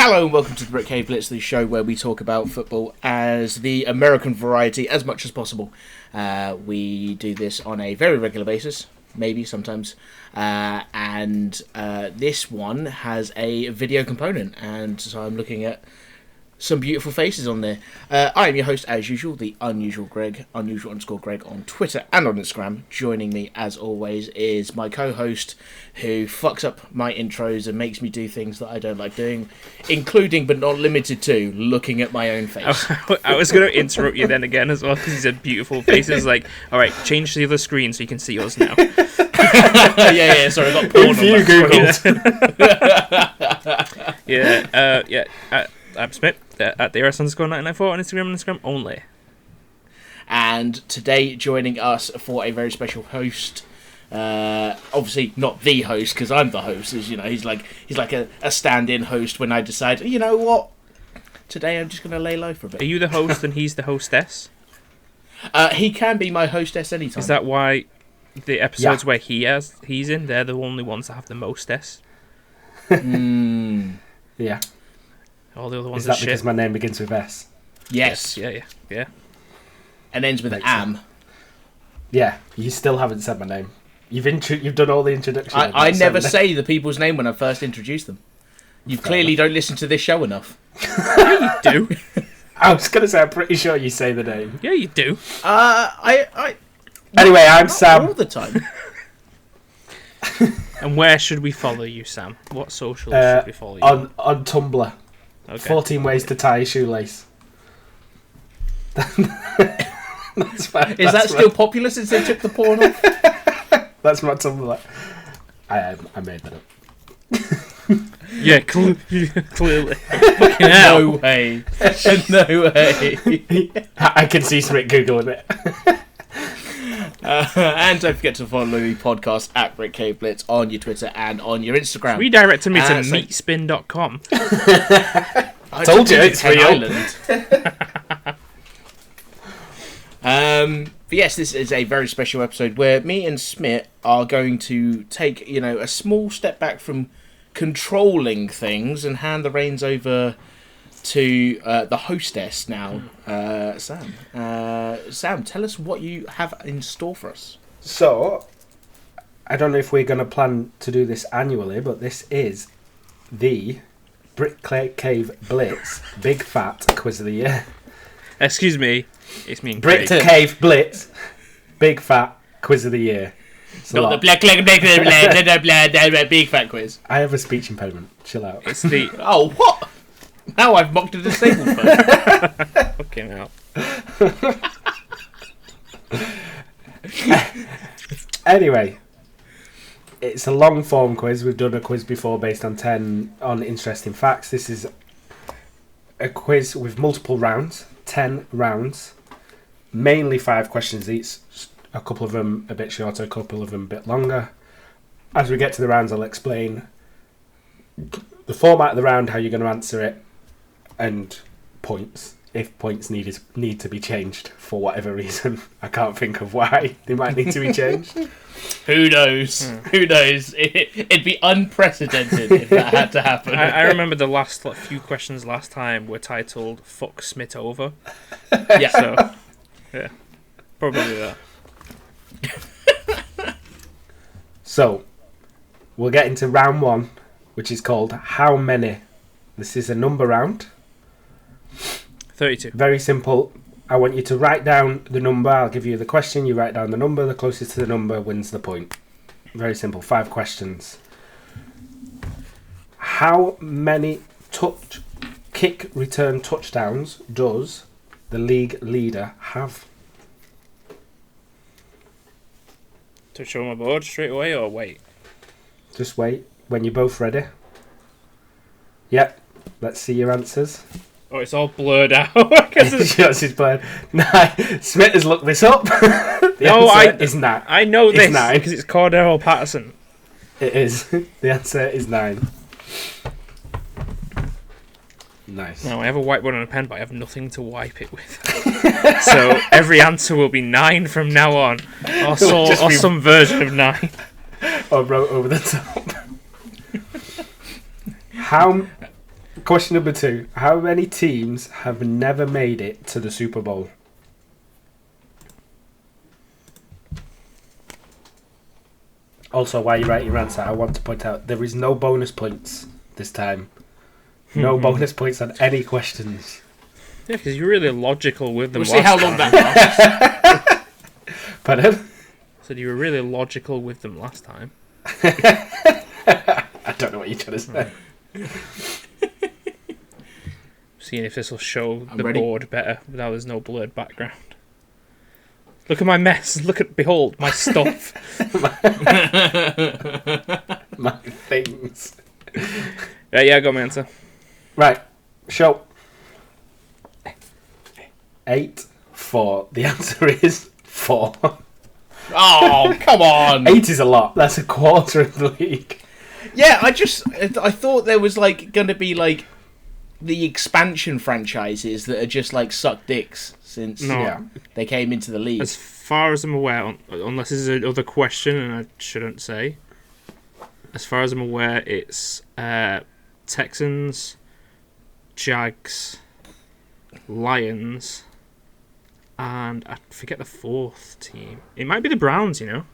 Hello and welcome to the BritCaveBlitz, the show where we talk about football as the American variety as much as possible. We do this on a very regular basis, maybe sometimes, and this one has a video component, and so I'm looking at some beautiful faces on there. I am your host, as usual, the Unusual Greg, unusual_Greg on Twitter and on Instagram. Joining me, as always, is my co-host who fucks up my intros and makes me do things that I don't like doing, including but not limited to looking at my own face. I was going to interrupt you then again as well because he said beautiful faces. Like, all right, change to the other screen so you can see us now. yeah. Sorry, I got porn on that. I'm Smith at the RS_994 on Instagram only. And today joining us for a very special host, obviously not the host because I'm the host, as you know, he's like a stand-in host when I decide, you know what, today I'm just going to lay low for a bit. Are you the host and he's the hostess? He can be my hostess anytime. Is that why the episodes where he's in, they're the only ones that have the mostess? Yeah. All the other ones is that shit. because my name begins with S? Yes. Yeah. And ends with am. Yeah, you still haven't said my name. You've done all the introduction. I never say the people's name when I first introduce them. You clearly don't listen to this show enough. Yeah, you do. I was going to say, I'm pretty sure you say the name. Yeah, you do. Anyway, I'm Sam. All the time. And where should we follow you, Sam? What socials should we follow you on Tumblr. Okay. 14 ways to tie a shoelace. Is that still popular since they took the porn off? That's my Tumblr. I made that up. Yeah, clearly. No way. No way. I can see Smith Googling it. And don't forget to follow the podcast at BritCaveBlitz on your Twitter and on your Instagram. Redirected me to meatspin.com. I told you it's real. But yes, this is a very special episode where me and Smith are going to take, a small step back from controlling things and hand the reins over to the hostess now, Sam. Sam, tell us what you have in store for us. So, I don't know if we're going to plan to do this annually, but this is the BritCaveBlitz Big Fat Quiz of the Year. Excuse me, it's me and Craig. BritCaveBlitz Big Fat Quiz of the Year. Not the big fat quiz. I have a speech impediment. Chill out. It's the... Oh, what? Now I've mocked a disabled person. Fucking hell. Anyway, it's a long form quiz. We've done a quiz before based on 10 interesting facts. This is a quiz with multiple rounds, 10 rounds, mainly 5 questions each. A couple of them a bit shorter, a couple of them a bit longer. As we get to the rounds, I'll explain the format of the round, how you're going to answer it, and points, if points need to be changed for whatever reason. I can't think of why they might need to be changed. Who knows? Who knows? It'd be unprecedented if that had to happen. I remember the last few questions last time were titled "Fuck Smith Over." Yeah. So, yeah, probably that. So, we'll get into round 1, which is called How Many. This is a number round. 32. Very simple. I want you to write down the number. I'll give you the question. You write down the number. The closest to the number wins the point. Very simple. 5 questions. How many kick return touchdowns does the league leader have? To show my board straight away or wait? Just wait. When you're both ready. Yep. Let's see your answers. Oh, it's all blurred out. I guess it's... Yours is blurred. Smith has looked this up. The answer is 9. I know it's this 9 because it's Cordero Patterson. It is. The answer is 9. Nice. Now, I have a whiteboard and a pen, but I have nothing to wipe it with. So every answer will be 9 from now on. Or some version of 9. Or wrote over the top. How Question number 2. How many teams have never made it to the Super Bowl? Also, while you write your answer, I want to point out there is no bonus points this time. No bonus points on any questions. Yeah, because you're really logical with them. We'll see how long that lasts. Pardon? Said you were really logical with them last time. I don't know what you're trying to say. Seeing if this will show I'm the ready. board better without there's no blurred background. Look at my mess. Behold, my stuff. My things. Right, yeah, I got my answer. Right, show. 8, 4. The answer is 4. Oh, come on. 8 is a lot. That's a quarter of the league. Yeah, I thought there was like going to be like the expansion franchises that are just like suck dicks since No. they came into the league. As far as I'm aware, unless this is another question, and I shouldn't say, as far as I'm aware, it's Texans, Jags, Lions, and I forget the 4th team. It might be the Browns, you know?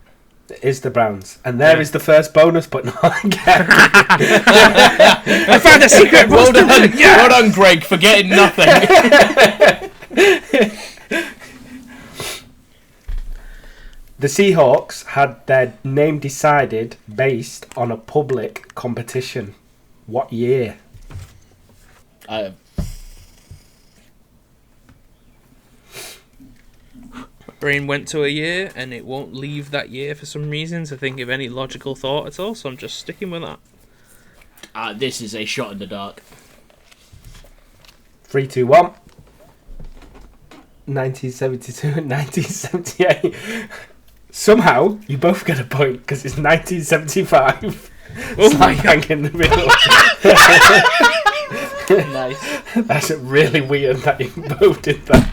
It is the Browns. And there is the first bonus, but not again. I found a secret Well booster. done, well done, Greg, for getting nothing. The Seahawks had their name decided based on a public competition. What year? Brain went to a year, and it won't leave that year for some reason to think of any logical thought at all, so I'm just sticking with that. This is a shot in the dark. 3, 2, 1. 1972 and 1978. Somehow, you both get a point because it's 1975. Oh my Bang in the middle. Nice. That's really weird that you both did that.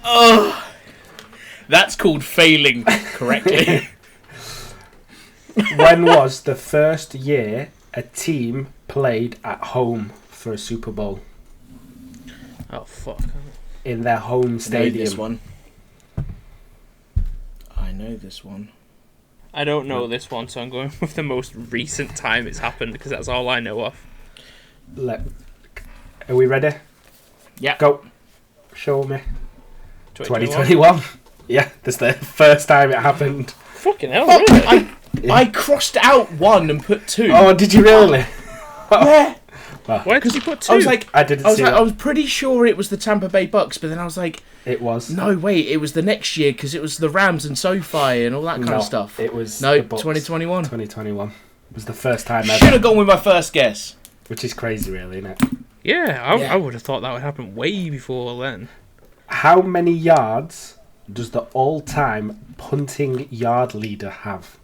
Oh, that's called failing correctly. When was the first year a team played at home for a Super Bowl Oh, fuck. in their home I know stadium? this one. I know this one. I don't know this one, so I'm going with the most recent time it's happened, because that's all I know of. Are we ready? Yeah. Go. Show me. 2021? 2021. Yeah, that's the first time it happened. Fucking hell, Oh, really? I crossed out 1 and put 2. Oh, did you really? Yeah. Why did you put 2? I was like, I didn't see I that. was pretty sure it was the Tampa Bay Bucks, but then I was like, It was. no, wait, it was the next year because it was the Rams and SoFi and all that kind No, of stuff. It was No, the Bucks. 2021. 2021 was the first time Should ever, have gone with my first guess. which is crazy, really, isn't it? yeah, Yeah. I would have thought that would happen way before then. How many yards does the all-time punting yard leader have?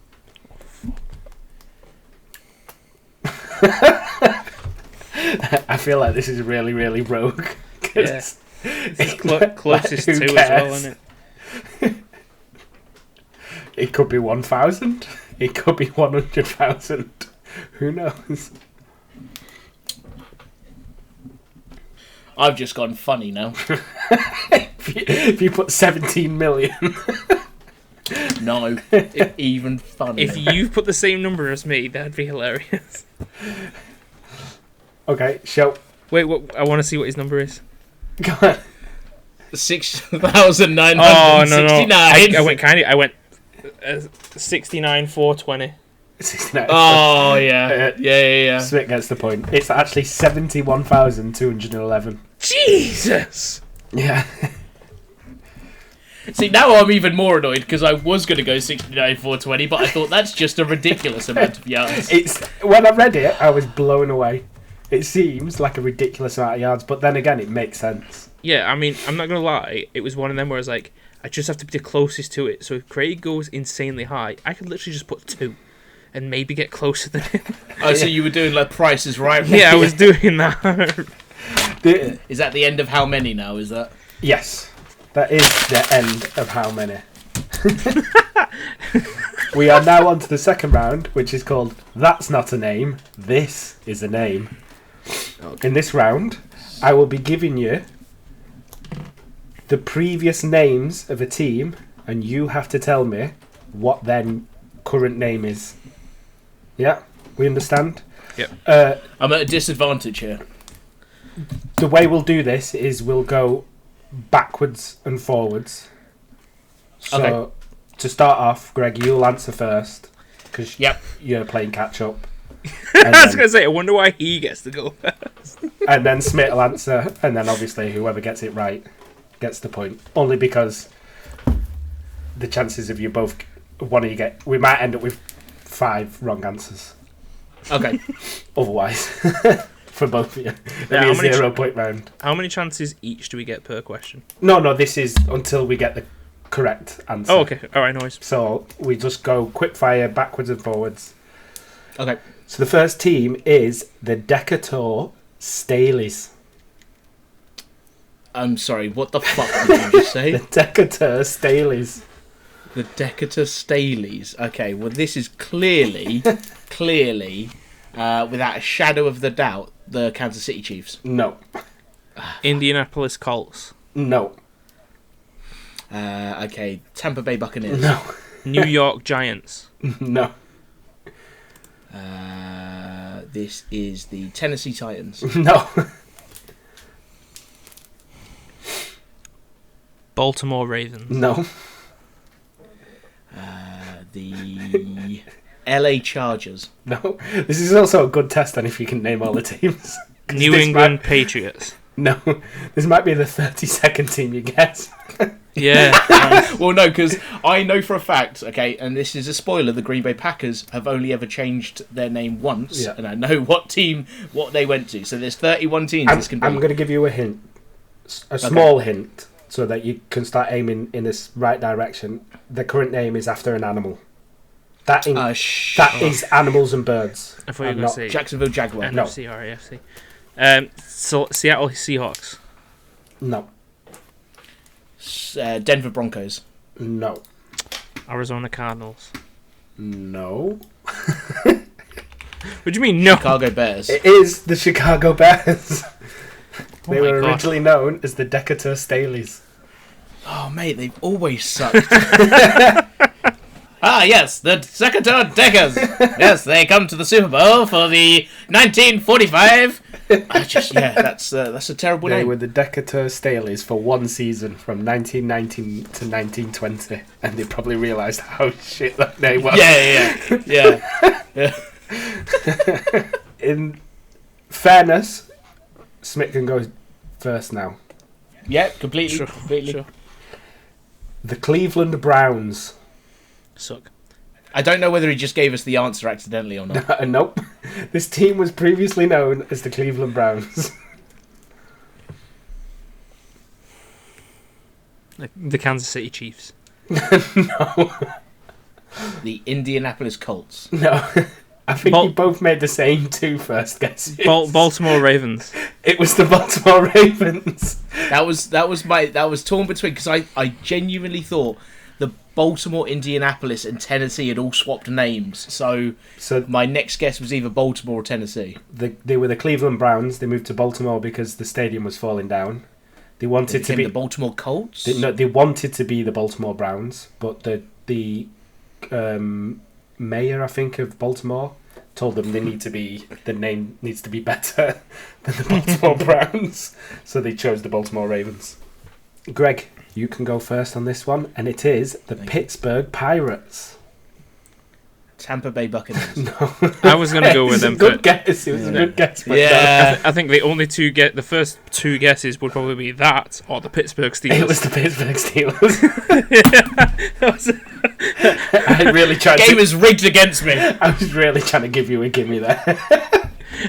I feel like this is really, really rogue. 'Cause It's closest who to as well, cares? isn't it? It could be 1,000. It could be 100,000. Who knows? I've just gone funny now. If you put 17 million. No, even funny. If you put the same number as me, that'd be hilarious. Okay, show. Wait, what? I want to see what his number is. Go on. 6,969. Oh no! I went 69 420. 69. Oh yeah, yeah. Smith gets the point. It's actually 71,211. Jesus! Yeah. See, now I'm even more annoyed because I was going to go 69 420, but I thought that's just a ridiculous amount of yards. It's when I read it, I was blown away. It seems like a ridiculous amount of yards, but then again, it makes sense. Yeah, I mean, I'm not gonna lie. It was one of them where I was like, I just have to be the closest to it. So if Craig goes insanely high, I could literally just put 2, and maybe get closer than him. Oh, so you were doing like Price is Right? Yeah, I was doing that. Is that the end of how many now? Is that? Yes, that is the end of how many. We are now on to the second round, which is called That's Not a Name, This is a Name. Okay. In this round, I will be giving you the previous names of a team, and you have to tell me what their current name is. Yeah, we understand? Yep. I'm at a disadvantage here. The way we'll do this is we'll go backwards and forwards. So, Okay. to start off, Greg, you'll answer first, because you're playing catch-up. I was going to say, I wonder why he gets to go first. And then Smith will answer, and then obviously whoever gets it right gets the point. Only because the chances of you both, one of you get, we might end up with 5 wrong answers. Okay. Otherwise, for both of you. Yeah, It'll be a 0 point round. How many chances each do we get per question? No, this is until we get the correct answer. Oh, okay. All right, noise. So we just go quick fire, backwards and forwards. Okay. So the first team is the Decatur Staleys. I'm sorry, what the fuck did you just say? The Decatur Staleys. The Decatur Staleys. Okay, well this is clearly, without a shadow of the doubt, the Kansas City Chiefs. No. Indianapolis Colts. No. Okay, Tampa Bay Buccaneers. No. New York Giants. No. This is the Tennessee Titans. No. Baltimore Ravens. No. The LA Chargers. No. This is also a good test on if you can name all the teams. 'Cause New this England Patriots. No. This might be the 30-second team you guess. Yeah. Well, no, because I know for a fact, okay, and this is a spoiler, the Green Bay Packers have only ever changed their name once, and I know what they went to. So there's 31 teams this can be. I'm going to give you a hint. A small hint, so that you can start aiming in this right direction. The current name is after an animal. That is animals and birds. I thought you were going to say Jacksonville Jaguar. NFC or AFC. So Seattle Seahawks. No. Denver Broncos. No. Arizona Cardinals. No. What do you mean no? Chicago Bears. It is the Chicago Bears. They my were God. originally known as the Decatur Staleys. Oh, mate, they've always sucked. Yes, the Decatur Deckers. Yes, they come to the Super Bowl for the 1945. That's a terrible They name. were the Decatur Staleys for one season from 1919 to 1920, and they probably realised how shit that name was. Yeah. In fairness, Smith can go first now. Yeah, completely. Sure. The Cleveland Browns. Suck. I don't know whether he just gave us the answer accidentally or not. Nope. This team was previously known as the Cleveland Browns. The Kansas City Chiefs. No. The Indianapolis Colts. No. I think you both made the same 2 first guesses. Baltimore Ravens. It was the Baltimore Ravens. That was torn between, because I genuinely thought the Baltimore, Indianapolis, and Tennessee had all swapped names. So my next guess was either Baltimore or Tennessee. They were the Cleveland Browns. They moved to Baltimore because the stadium was falling down. They wanted to be the Baltimore Colts. They wanted to be the Baltimore Browns, but the mayor, I think, of Baltimore told them the name needs to be better than the Baltimore Browns, so they chose the Baltimore Ravens. Greg, you can go first on this one, and it is the Pittsburgh Pirates. Tampa Bay Buccaneers. No, I was going to go with them. It was a good guess. It was a good guess. But Yeah. I think the first 2 guesses would probably be that or the Pittsburgh Steelers. It was the Pittsburgh Steelers. I really tried. Game is rigged against me. I was really trying to give you a gimme there.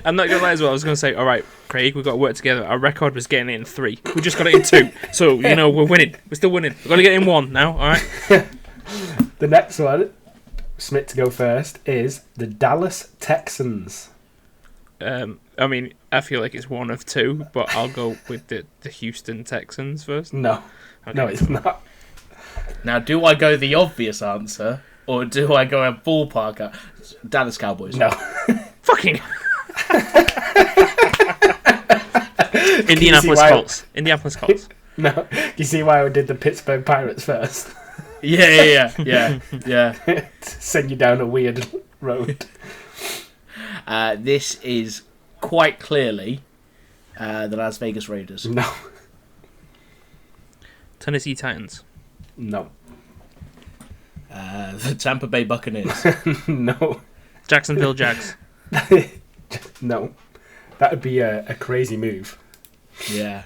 I'm not going to lie as well. I was going to say, all right, Craig, we've got to work together. Our record was getting it in 3. We just got it in 2. So, we're winning. We're still winning. We've got to get in 1 now, all right? The next one, Smith to go first, is the Dallas Texans. I mean, I feel like it's 1 of 2, but I'll go with the Houston Texans first. No. Okay. No, it's not. Now, do I go the obvious answer, or do I go a ballpark? Dallas Cowboys. No. Fucking. Indianapolis Colts. Indianapolis Colts. No. You see why I did the Pittsburgh Pirates first? Yeah. Send you down a weird road. This is quite clearly the Las Vegas Raiders. No. Tennessee Titans. No. The Tampa Bay Buccaneers. No. Jacksonville Jags. No. That would be a crazy move. Yeah.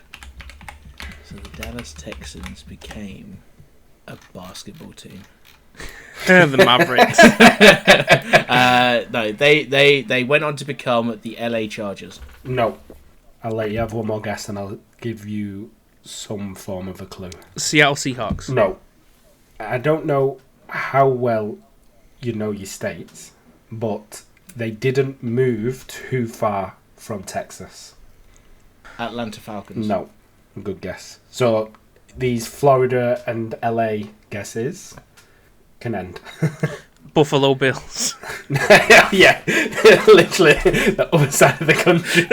So the Dallas Texans became a basketball team. The Mavericks. No, they went on to become the LA Chargers. No. I'll let you have one more guess and I'll give you some form of a clue. Seattle Seahawks. No. I don't know how well you know your states, but they didn't move too far from Texas. Atlanta Falcons. No. Good guess. So these Florida and LA guesses can end. Buffalo Bills. Yeah. Literally the other side of the country.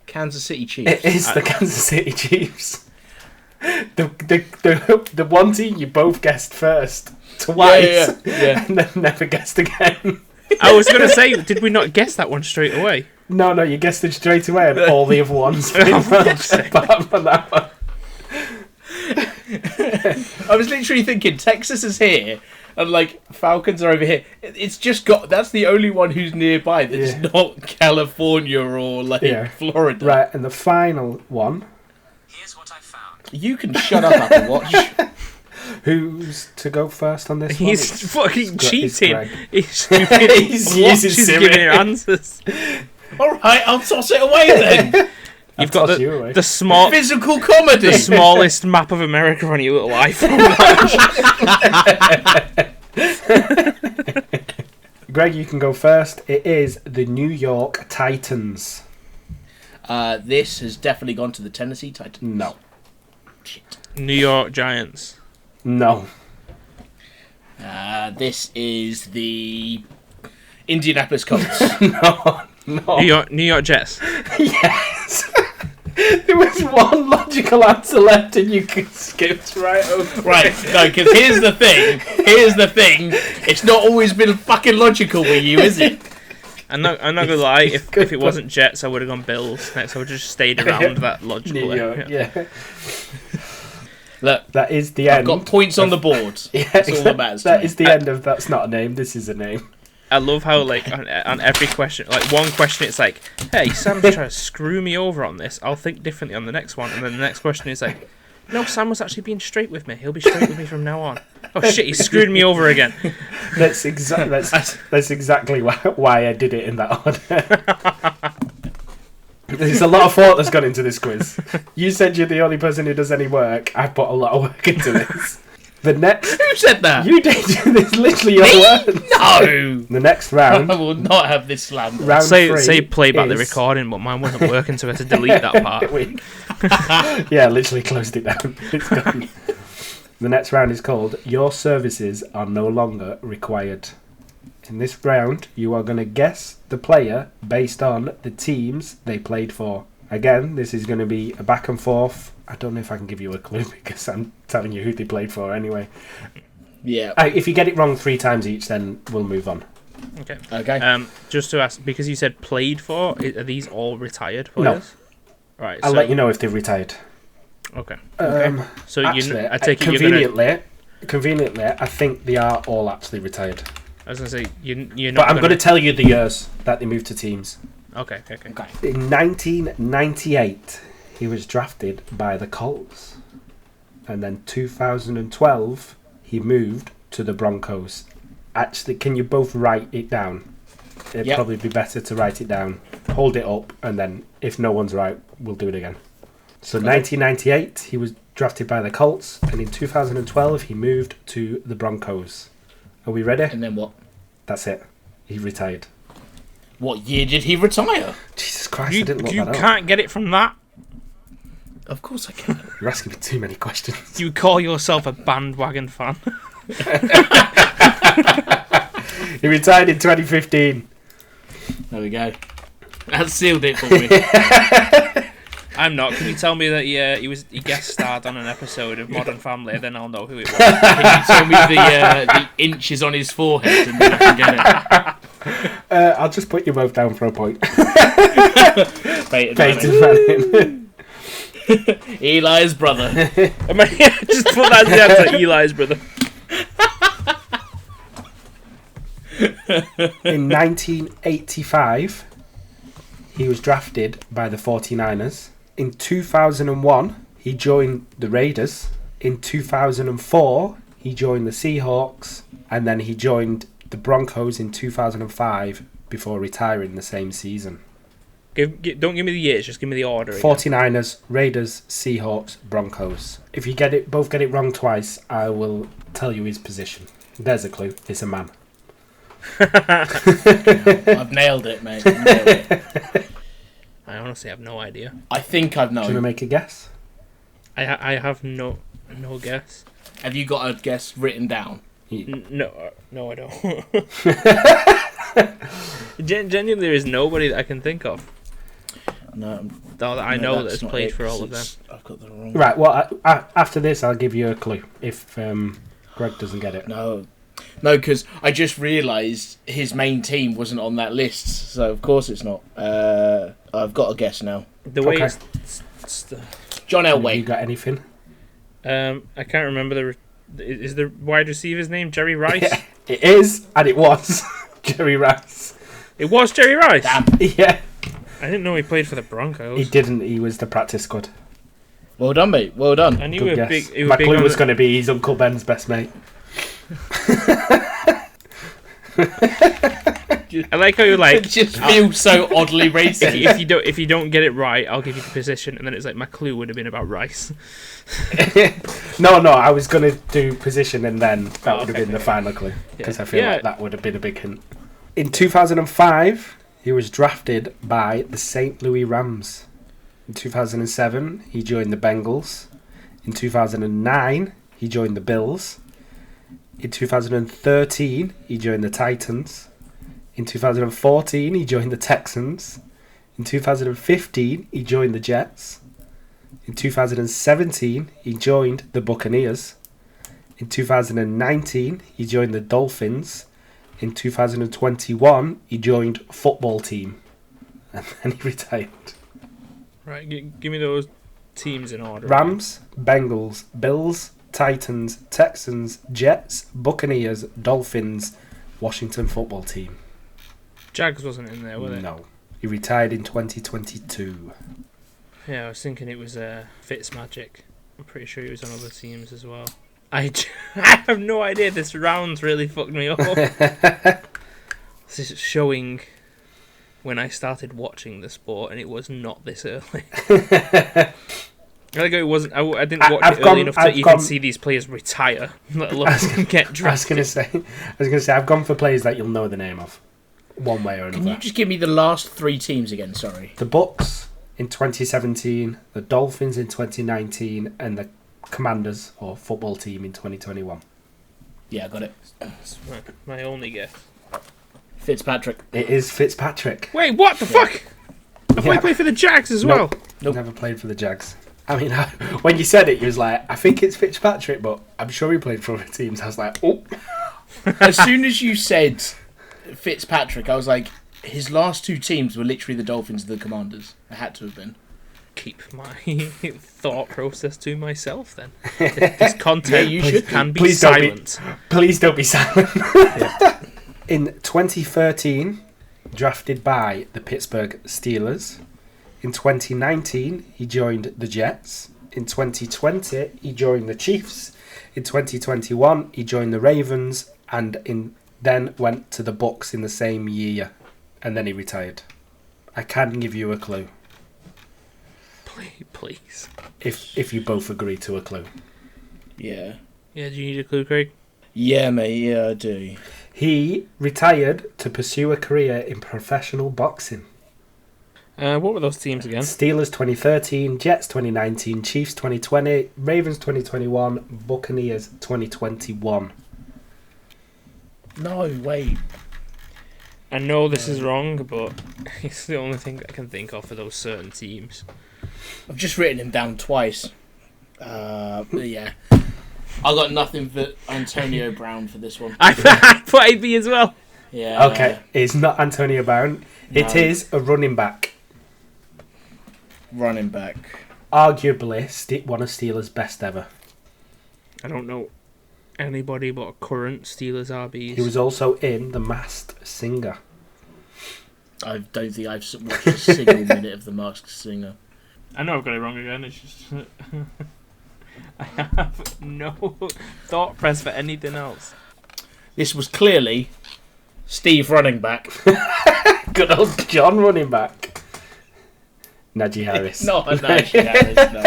Kansas City Chiefs. It is the Kansas City Chiefs. The one team you both guessed first twice, Yeah. and then never guessed again. I was going to say, did we not guess that one straight away? No, you guessed it straight away, and all the other ones pretty much apart from that one. I was literally thinking Texas is here and like Falcons are over here. It's just that's the only one who's nearby that's not California or like Florida. Right, and the final one. Here's what I found. You can shut up, Apple Watch. Who's to go first on this one? He's fucking cheating. Greg. He's stupid. He's using She's Siri. giving her answers. Alright, I'll toss it away then. You've got the small Physical comedy. the smallest map of America on your little iPhone. Greg, you can go first. It is the New York Titans. This has definitely gone to the Tennessee Titans. No. Shit. New York Giants. No. This is the Indianapolis Colts. No. New York Jets. Yes. There was one logical answer left and you skipped right over. Right, no, because here's the thing. It's not always been fucking logical with you, is it? I'm not gonna lie. If it wasn't Jets, I would have gone Bills next. I would have just stayed around that logical. New York, yeah. Look, That is the end. I've got points on the board. Yeah, That's all that matters to That me. is the end of that's not a name, this is a name. I love how like on every question, like one question, it's like, "Hey, Sam's trying to screw me over on this. I'll think differently on the next one." And then the next question is like, "No, Sam was actually being straight with me. He'll be straight with me from now on." Oh shit, he screwed me over again. That's exactly why I did it in that order. There's a lot of thought that's gone into this quiz. You said you're the only person who does any work. I put a lot of work into this. The next... Who said that? You did. It's literally your words. No! The next round... I will not have this slammed. round Say three play back the is- recording, but mine wasn't working, so I had to delete that part. Yeah, literally closed it down. It's gone. The next round is called Your Services Are No Longer Required. In this round, you are going to guess the player based on the teams they played for. Again, this is going to be a back and forth. I don't know if I can give you a clue because I'm telling you who they played for anyway. Yeah. If you get it wrong 3 times each, then we'll move on. Okay. Just to ask, because you said played for, are these all retired players? No. Right. I'll let you know if they've retired. Okay. So actually, I take it you're gonna... conveniently, I think they are all actually retired. I was gonna say you're not. But I'm going to tell you the years that they moved to teams. Okay. In 1998, he was drafted by the Colts, and then 2012 he moved to the Broncos. Actually, can you both write it down? It'd probably be better to write it down, hold it up, and then if no one's right, we'll do it again. So 1998, he was drafted by the Colts, and in 2012, he moved to the Broncos. Are we ready? And then what? That's it. He retired. What year did he retire? Jesus Christ, I didn't look You that up. can't get it from that. Of course I can. You're asking me too many questions. You call yourself a bandwagon fan? He retired in 2015. There we go. That sealed it for me. I'm not. Can you tell me that he guest starred on an episode of Modern Family? Then I'll know who it was. Can you tell me the inches on his forehead and then I can get it? I'll just put you both down for a point. Peyton Peyton Manning. Manning. Eli's brother. Just put that down to Eli's brother. In 1985, he was drafted by the 49ers. In 2001, he joined the Raiders. In 2004, he joined the Seahawks. And then he joined the Broncos in 2005 before retiring the same season. Don't give me the years, just give me the order. 49ers, Raiders, Seahawks, Broncos. If you both get it wrong twice, I will tell you his position. There's a clue. It's a man. I've nailed it, mate. I've nailed it. I honestly have no idea. I think I've Do you want to known. make a guess? I have no guess. Have you got a guess written down? No, I don't. Genuinely, there is nobody that I can think of. No. That I know that has played for all of them. I've got the wrong. Right, well, after this, I'll give you a clue if Greg doesn't get it. No, because I just realised his main team wasn't on that list, so of course it's not. I've got a guess now. The way Okay. John Have you Elway. got anything? I can't remember is the wide receiver's name Jerry Rice? Yeah, it is, and it was Jerry Rice. It was Jerry Rice. Damn. Yeah, I didn't know he played for the Broncos. he didn't. He was the practice squad. Well done, mate. Well done. I knew Good he guess. was big. He was My big clue on was the- going to be he's Uncle Ben's best mate. I like how you It just feels so oddly racist. if you don't get it right, I'll give you the position, and then it's like my clue would have been about Rice. No, I was going to do position and then that would have okay. been the final clue because Yeah. I feel Yeah. like that would have been a big hint. In 2005, he was drafted by the St. Louis Rams. In 2007, he joined the Bengals. In 2009, he joined the Bills. In 2013, he joined the Titans. In 2014, he joined the Texans. In 2015, he joined the Jets. In 2017, he joined the Buccaneers. In 2019, he joined the Dolphins. In 2021, he joined football team. And then he retired. Right, give me those teams in order. Rams, Bengals, Bills, Titans, Texans, Jets, Buccaneers, Dolphins, Washington football team. Jags wasn't in there, was it? No. He retired in 2022. Yeah, I was thinking it was Fitzmagic. I'm pretty sure he was on other teams as well. I have no idea. This round's really fucked me up. This is showing when I started watching the sport, and it was not this early. I think it wasn't. I didn't watch it early enough to even see these players retire, let alone get drafted. I was gonna say, I've gone for players that you'll know the name of, one way or another. Can you just give me the last three teams again? Sorry. The Bucks in 2017, the Dolphins in 2019, and the Commanders or football team in 2021. Yeah, I got it. That's my only guess. Fitzpatrick. It is Fitzpatrick. Wait, what the fuck? I thought he Yeah. played for the Jags as Nope. well. Nope. Never played for the Jags. I mean, when you said it, you was like, I think it's Fitzpatrick, but I'm sure he played for other teams. I was like, oh. As soon as you said Fitzpatrick, I was like, his last two teams were literally the Dolphins and the Commanders. It had to have been. Keep my thought process to myself then. This content Yeah, you should. can be Please don't be- silent. Please don't be silent. In 2013, drafted by the Pittsburgh Steelers. In 2019, he joined the Jets. In 2020, he joined the Chiefs. In 2021, he joined the Ravens, and then went to the Bucks in the same year, and then he retired. I can give you a clue Please. if you both agree to a clue. Yeah. Yeah, do you need a clue, Craig? Yeah, mate. Yeah, I do. He retired to pursue a career in professional boxing. What were those teams again? Steelers 2013, Jets 2019, Chiefs 2020, Ravens 2021, Buccaneers 2021. No, wait. I know this is wrong, but it's the only thing I can think of for those certain teams. I've just written him down twice. But yeah. I got nothing for Antonio Brown for this one. I put AB as well. Yeah. Okay, it's not Antonio Brown. No. It is a running back. Running back. Arguably one of Steelers' best ever. I don't know anybody but a current Steelers RBs. He was also in The Masked Singer. I don't think I've watched a single minute of The Masked Singer. I know I've got it wrong again. It's just I have no thought press for anything else. This was clearly Steve running back. Good old John running back. Najee Harris. Not Najee Harris, no.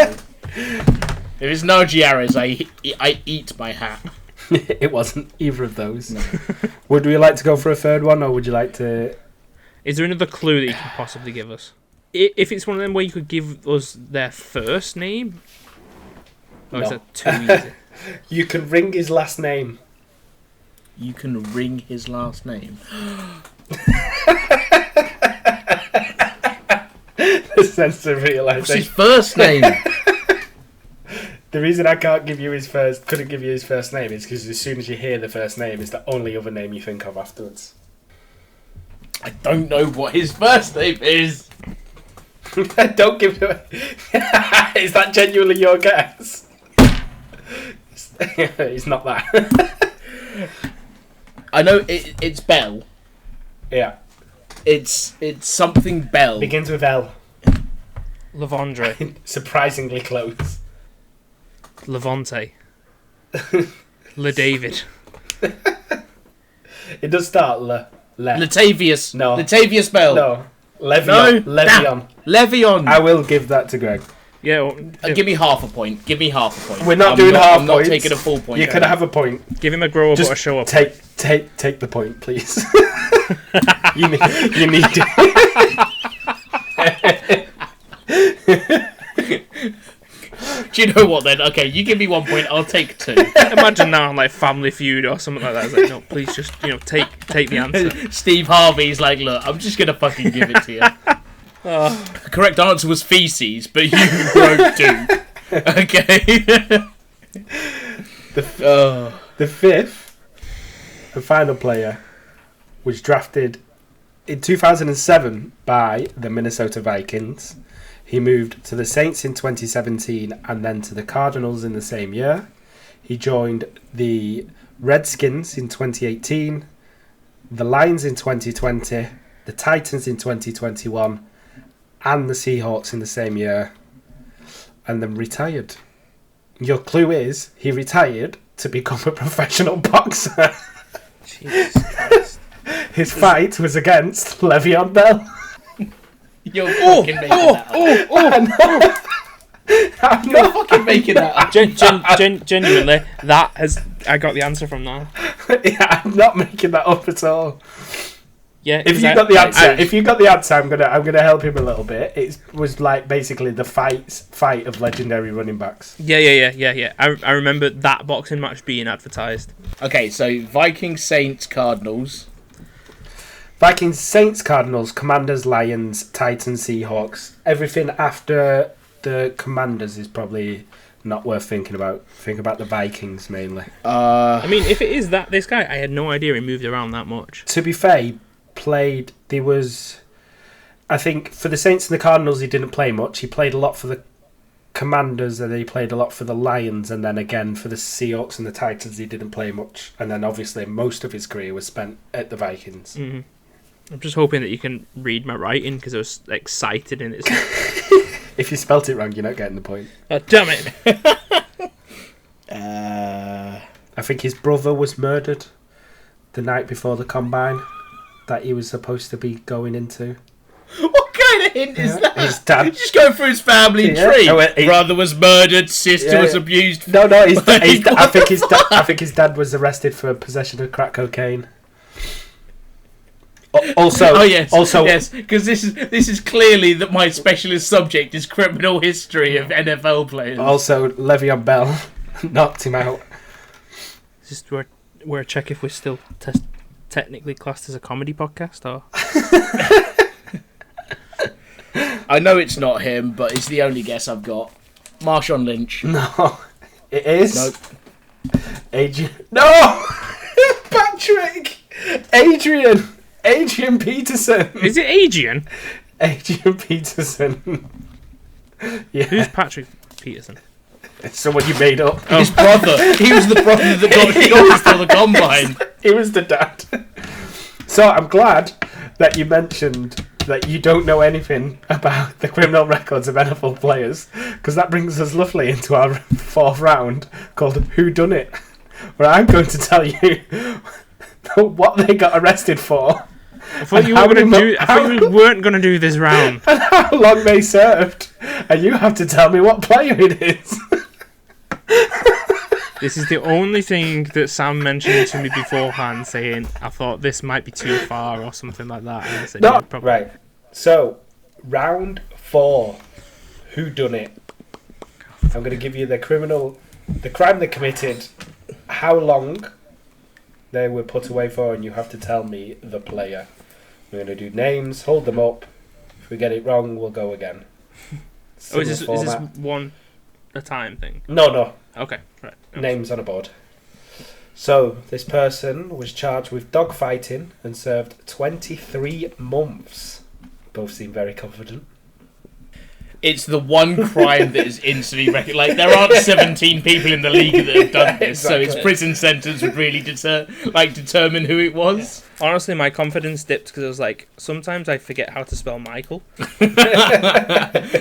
If it's Najee Harris, I eat my hat. It wasn't either of those. No. Would we like to go for a third one, or would you like to... Is there another clue that you can possibly give us? If it's one of them where you could give us their first name? Or is No. that too easy? You can ring his last name. You can ring his last name. The sense of What's his realisation. first name? The reason I couldn't give you his first name is because as soon as you hear the first name, it's the only other name you think of afterwards. I don't know what his first name is. Don't give it. Is that genuinely your guess? It's not that. I know it's Bell. Yeah. It's something Bell. Begins with L. Lavondre. Surprisingly close. Levante. LeDavid. It does start Le. Latavius. No. Latavius Bell. No. Le'Veon. No. Le'Veon. Le'Veon. I will give that to Greg. Yeah. Well, Give me half a point. Give me half a point. We're not doing half I'm points. not taking a full point. You can have a point. give him a grower but a Just show up. take the point, please. you need Do you know what then? Okay, you give me 1 point. I'll take 2. Imagine now on like Family Feud or something like that. It's like, no, please just take the answer. Steve Harvey's like, look, I'm just gonna fucking give it to you. The correct answer was feces, but you wrote 2. Okay. The fifth and final player was drafted in 2007 by the Minnesota Vikings. He moved to the Saints in 2017 and then to the Cardinals in the same year. He joined the Redskins in 2018, the Lions in 2020, the Titans in 2021, and the Seahawks in the same year, and then retired. Your clue is he retired to become a professional boxer. Jesus Christ. His fight was against Le'Veon Bell. You're fucking making that up. You're fucking making that up. Genuinely, I got the answer from that. Yeah, I'm not making that up at all. Yeah. If you got the answer, I'm gonna help him a little bit. It was like basically the fight of legendary running backs. Yeah. I remember that boxing match being advertised. Okay, so Vikings, Saints, Cardinals. Vikings, Saints, Cardinals, Commanders, Lions, Titans, Seahawks. Everything after the Commanders is probably not worth thinking about. Think about the Vikings mainly. I mean, if it is this guy, I had no idea he moved around that much. To be fair, he played. I think for the Saints and the Cardinals, he didn't play much. He played a lot for the Commanders, and he played a lot for the Lions, and then again for the Seahawks and the Titans, he didn't play much. And then obviously most of his career was spent at the Vikings. Mm-hmm. I'm just hoping that you can read my writing because I was excited in it. If you spelt it wrong, you're not getting the point. Oh, damn it! I think his brother was murdered the night before the combine that he was supposed to be going into. What kind of hint is that? His dad. Just go through his family tree. Brother was murdered, sister was abused. No, I think his dad was arrested for possession of crack cocaine. Also, Oh yes, also, yes, because this is clearly that my specialist subject is criminal history of NFL players. also, Le'Veon Bell knocked him out. Just where check if we're still technically classed as a comedy podcast, or I know it's not him, but it's the only guess I've got. Marshawn Lynch. No, it is. Nope. Adrian. No, Patrick. Adrian Peterson. is it Adrian? Adrian Peterson. Yeah, Who's Patrick Peterson? it's someone you made up. His brother. He was the brother that got killed for the combine. He was the dad. So I'm glad that you mentioned that you don't know anything about the criminal records of NFL players, because that brings us lovely into our fourth round called Who Done It, where I'm going to tell you what they got arrested for. I thought you weren't going to do this round. And how long they served, and you have to tell me what player it is. This is the only thing that Sam mentioned to me beforehand, saying I thought this might be too far or something like that. And I said, No, yeah, probably. right. So, round 4, Who Done It? I'm going to give you the crime they committed, how long they were put away for, and you have to tell me the player. We're going to do names, hold them up. If we get it wrong, we'll go again. Is this Format. one a time thing? No. Okay, right. Names on a board. So, this person was charged with dogfighting and served 23 months. Both seem very confident. It's the one crime that is instantly recognized. Like, there aren't 17 people in the league that have done this, so its prison sentence would really determine who it was. Honestly, my confidence dipped because I was like, sometimes I forget how to spell Michael.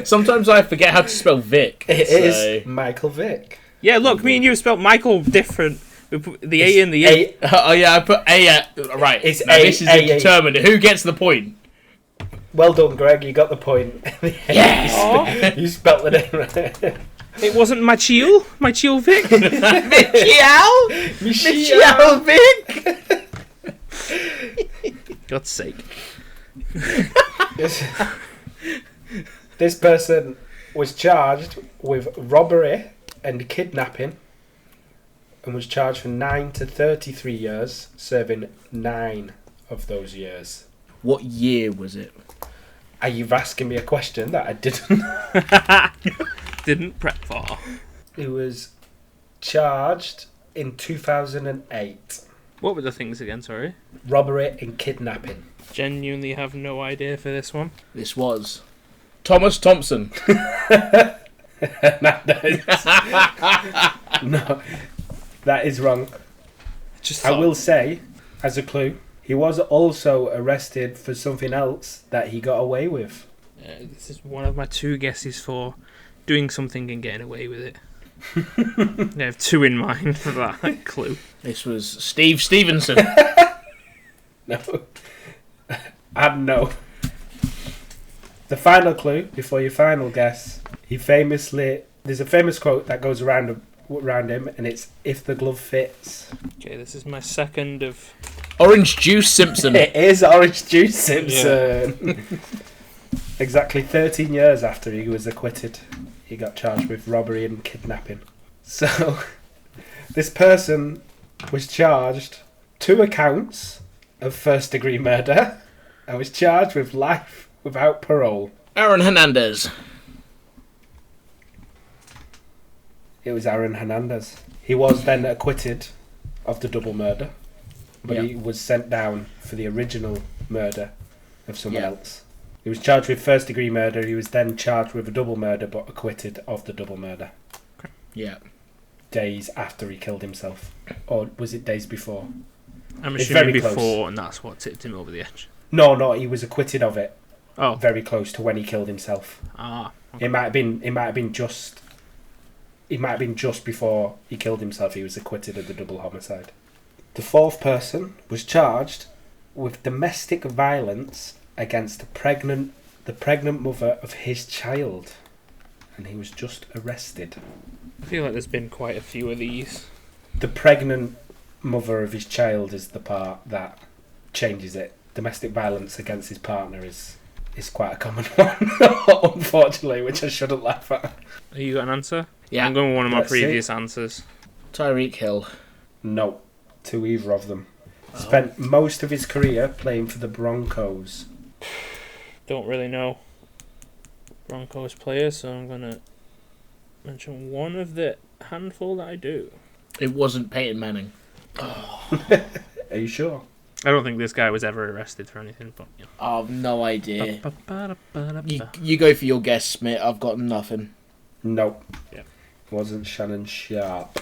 Sometimes I forget how to spell Vic. It is Michael Vick. Yeah, look, me and you spelled Michael different. We put the A in the A. Oh yeah, I put A at... Right, It's now A, this is A, to determine who gets the point. Well done, Greg. You got the point. Yes! You spelt the name right. It wasn't Michiel Vick. Michiel Vic! God's sake. This person was charged with robbery and kidnapping and was charged for 9 to 33 years, serving 9 of those years. What year was it? Are you asking me a question that I Didn't prep for. He was charged in 2008. What were the things again, sorry? Robbery and kidnapping. Genuinely have no idea for this one. This was Thomas Thompson. No, that is wrong. I will say, as a clue, he was also arrested for something else that he got away with. This is one of my 2 guesses for doing something and getting away with it. I have 2 in mind for that clue. This was Steve Stevenson. No. And no. The final clue, before your final guess, there's a famous quote that goes around him, and it's, "If the glove fits." Okay, this is my second of... Orange Juice Simpson. It is Orange Juice Simpson. Yeah. Exactly 13 years after he was acquitted, he got charged with robbery and kidnapping. So, this person was charged 2 accounts of first-degree murder and was charged with life without parole. Aaron Hernandez. It was Aaron Hernandez. He was then acquitted of the double murder, but he was sent down for the original murder of someone else. He was charged with first-degree murder. He was then charged with a double murder, but acquitted of the double murder. Yeah. Days after he killed himself. Or was it days before? I'm It's assuming very before, close. and that's what tipped him over the edge. No, he was acquitted of it. Oh. Very close to when he killed himself. Ah. Okay. It might have been just before he killed himself. He was acquitted of the double homicide. The 4th person was charged with domestic violence against the pregnant mother of his child, and he was just arrested. I feel like there's been quite a few of these. The pregnant mother of his child is the part that changes it. domestic violence against his partner is quite a common one, unfortunately, which I shouldn't laugh at. Have you got an answer? Yeah. I'm going with one of my Let's see. previous answers. Tyreek Hill. No, to either of them. Spent most of his career playing for the Broncos. Don't really know Broncos players, so I'm going to mention one of the handful that I do. It wasn't Peyton Manning. Are you sure? I don't think this guy was ever arrested for anything, but you know. I've no idea. Ba-ba-ba-da-ba-da-ba. You go for your guess, Smith. I've got nothing. Nope. Yeah. Wasn't Shannon Sharp.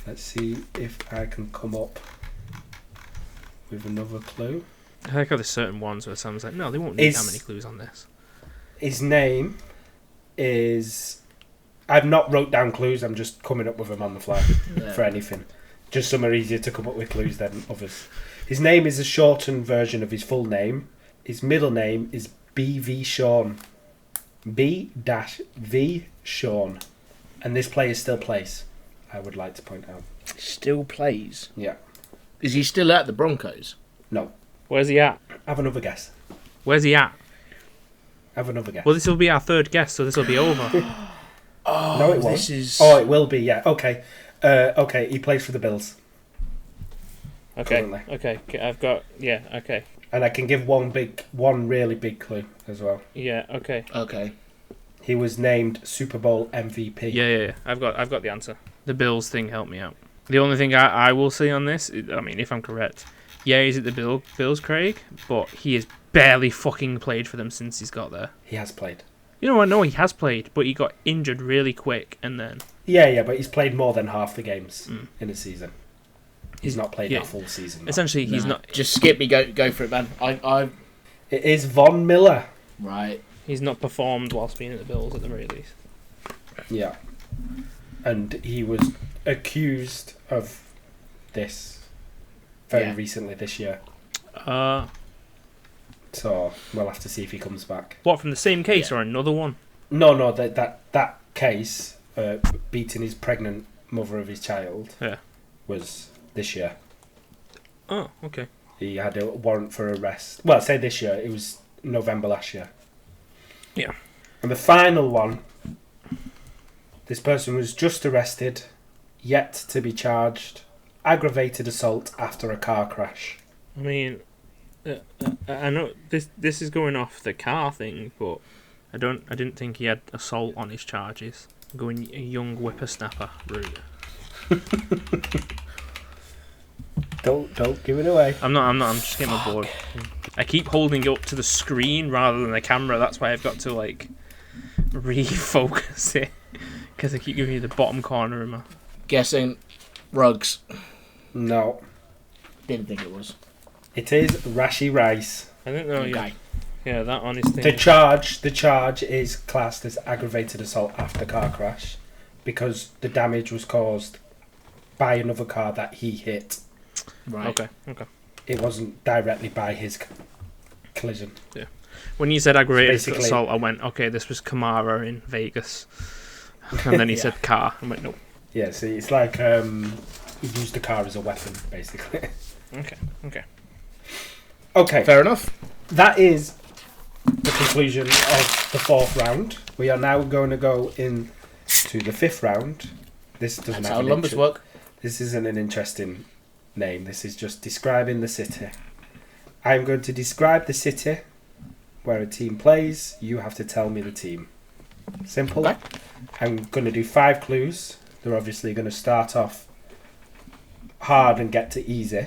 Let's see if I can come up with another clue. I like how there's certain ones where someone's like, no, they won't need that many clues on this. His name is... I've not wrote down clues, I'm just coming up with them on the fly for anything. Just some are easier to come up with clues than others. His name is a shortened version of his full name. His middle name is B.V. Sean. B-V. Sean. And this player still plays, I would like to point out. Still plays. Yeah. Is he still at the Broncos? No. Where's he at? Have another guess. Where's he at? Have another guess. Well, this will be our third guess, so this will be over. Oh, No, it won't. this is... Oh, it will be, yeah. Okay. Okay, he plays for the Bills. Okay, Currently. okay, I've got... Yeah, okay. And I can give one really big clue as well. Yeah, okay. Okay. He was named Super Bowl MVP. Yeah. I've got the answer. The Bills thing helped me out. The only thing I will say on this, I mean, if I'm correct, yeah, he's at the Bills, Craig, but he has barely fucking played for them since he's got there. He has played. You know, I know he has played, but he got injured really quick, and then... Yeah, but he's played more than half the games in a season. He's not played yeah. a full season. Essentially, he's Nah, not... Just skip me. Go for it, man. I. It is Von Miller. Right. He's not performed whilst being at the Bills, at the very least. Yeah. And he was accused of this very recently this year. So we'll have to see if he comes back. What, from the same case or another one? No, that case, beating his pregnant mother of his child, was this year. Oh, okay. He had a warrant for arrest. Well, say this year. It was November last year. Yeah. And the final one, this person was just arrested, yet to be charged, aggravated assault after a car crash. I mean, I know this is going off the car thing, but I didn't think he had assault on his charges. Going a young whippersnapper route. Don't give it away. I'm just getting bored. I keep holding it up to the screen rather than the camera. That's why I've got to like refocus it because I keep giving you the bottom corner of my. Guessing Ruggs. No. Didn't think it was. It is Rashi Rice. I don't know. Okay. Yeah, that on his thing. The charge is classed as aggravated assault after car crash because the damage was caused by another car that he hit. Right. Okay. It wasn't directly by his collision. Yeah. When you said aggravated Basically- assault, I went, okay, this was Kamara in Vegas. And then he said car. I went, no. Yeah, see, it's like he used the car as a weapon, basically. Okay. Okay, Fair enough. that is the conclusion of the fourth round. We are now going to go in to the fifth round. This doesn't That's have how an numbers work. This isn't an interesting name. This is just describing the city. I'm going to describe the city where a team plays. You have to tell me the team. Simple. Okay. I'm going to do 5 clues. They're obviously going to start off hard and get to easy.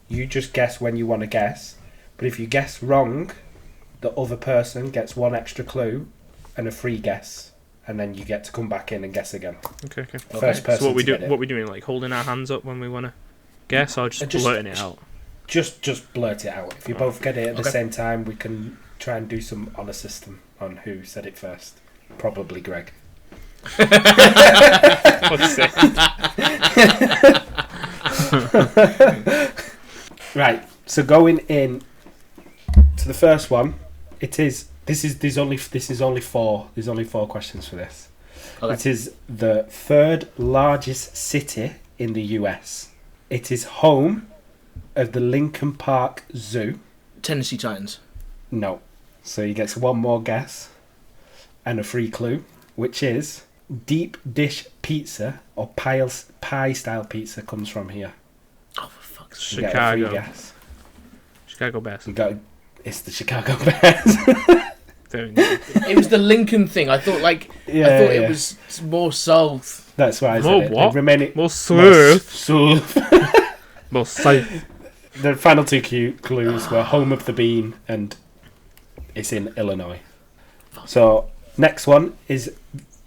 You just guess when you want to guess. But if you guess wrong, the other person gets 1 extra clue and a free guess. And then you get to come back in and guess again. Okay. First person So what we to get it. what we doing? Like holding our hands up when we want to guess, or just blurting it out? Just blurt it out. If you both get it at the Okay. same time, we can try and do some honor system on who said it first. Probably Greg. What's it? Right. So going in to the first one, there's only 4 questions for this. Okay. It is the 3rd largest city in the US. It is home of the Lincoln Park Zoo. Tennessee Titans. No. So he gets one more guess and a free clue, which is deep dish pizza or pie style pizza comes from here. Oh, for fuck's sake. You get a free Chicago. guess. Chicago Bears. It's the Chicago Bears. Very nice. It was the Lincoln thing. I thought it was more south. That's why I said More it. what? Remaining More south. south. More south. The final two clues were home of the bean and it's in Illinois. So, next one is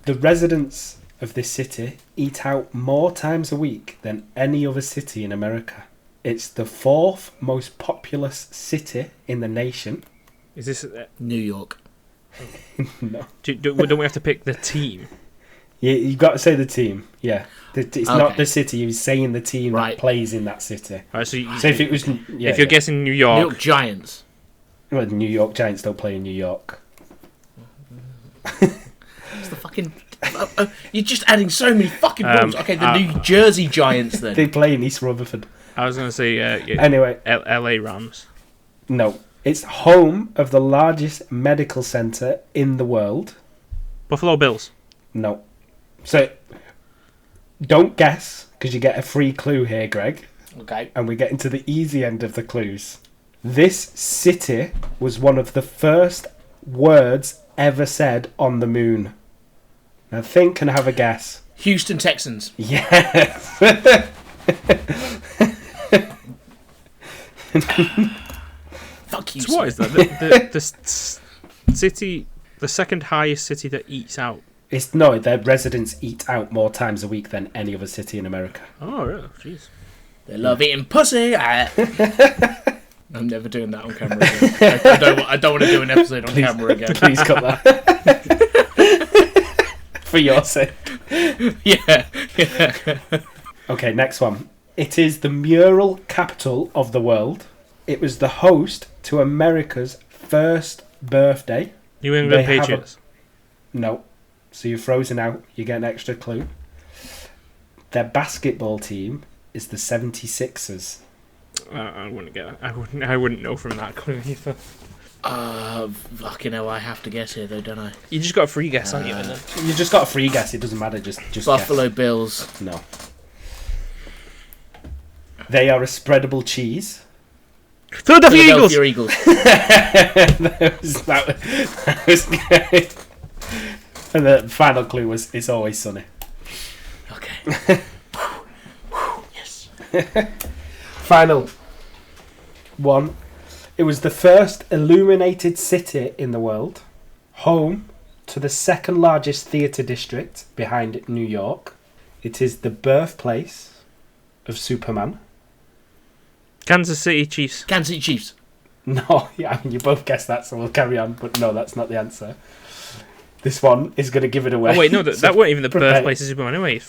the residents of this city eat out more times a week than any other city in America. It's the 4th most populous city in the nation. Is this... New York. No. Don't we have to pick the team? You got to say the team. Yeah. It's not Okay. the city. You're saying the team Right. that plays in that city. Right, so if it was... if you're guessing New New York... York Giants. Well, the New York Giants don't play in New York. It's the fucking... you're just adding so many fucking rules. Okay, the New Jersey Giants then. They play in East Rutherford. I was going to say Anyway, LA Rams. no. It's home of the largest medical centre in the world. Buffalo Bills. No. So, don't guess, because you get a free clue here, Greg. Okay. And we're getting to the easy end of the clues. This city was one of the first words ever said on the moon. Now think and have a guess. Houston Texans. Yes. Fuck you. So what is that? The city, the second highest city that eats out. Their residents eat out more times a week than any other city in America. Oh, really? Jeez. They love eating pussy. I'm never doing that on camera again. I don't want to do an episode on camera again. Please cut that. For your sake. Yeah. Okay, next one. It is the mural capital of the world. It was the host to America's first birthday. New England They have Patriots. No. So you're frozen out. You get an extra clue. Their basketball team is the 76ers. I wouldn't get. I wouldn't know from that clue either. Fucking hell, I have to guess here though, don't I? You just got a free guess, haven't you? And then You just got a free guess. It doesn't matter. Just Buffalo guess. Bills. No. They are a spreadable cheese. Philadelphia Eagles. Eagles. that was great. And the final clue was it's always sunny. Okay. Yes. Final one. It was the first illuminated city in the world, home to the second largest theatre district behind New York. It is the birthplace of Superman. Kansas City Chiefs. Kansas City Chiefs. No, yeah, I mean, you both guessed that, so we'll carry on. But no, that's not the answer. This one is going to give it away. Oh wait, no, that weren't even the prepare. birthplace of Superman. Anyway,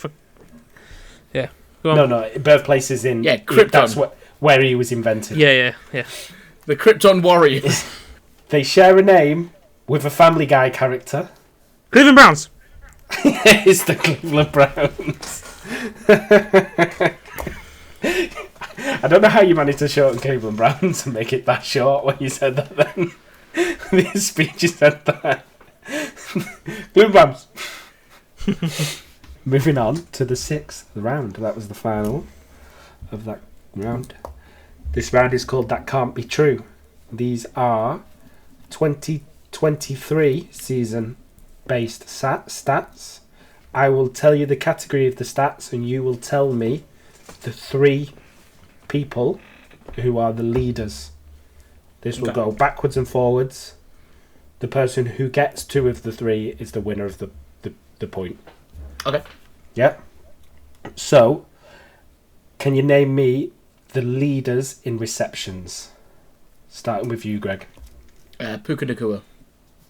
yeah. Go on. No, birthplace is in. Yeah, Krypton. That's where he was invented. Yeah. The Krypton Warriors. They share a name with a Family Guy character. Cleveland Browns. It's the Cleveland Browns. I don't know how you managed to shorten Cleveland Browns and make it that short when you said that then. The speech you said that. Cleveland Browns. Moving on to the 6th round. That was the final of that round. This round is called That Can't Be True. These are 2023 season based stats. I will tell you the category of the stats and you will tell me the 3 people who are the leaders. This will go backwards and forwards. The person who gets 2 of the 3 is the winner of the point. Okay. Yeah. So, can you name me the leaders in receptions? Starting with you, Greg. Puka Nakua.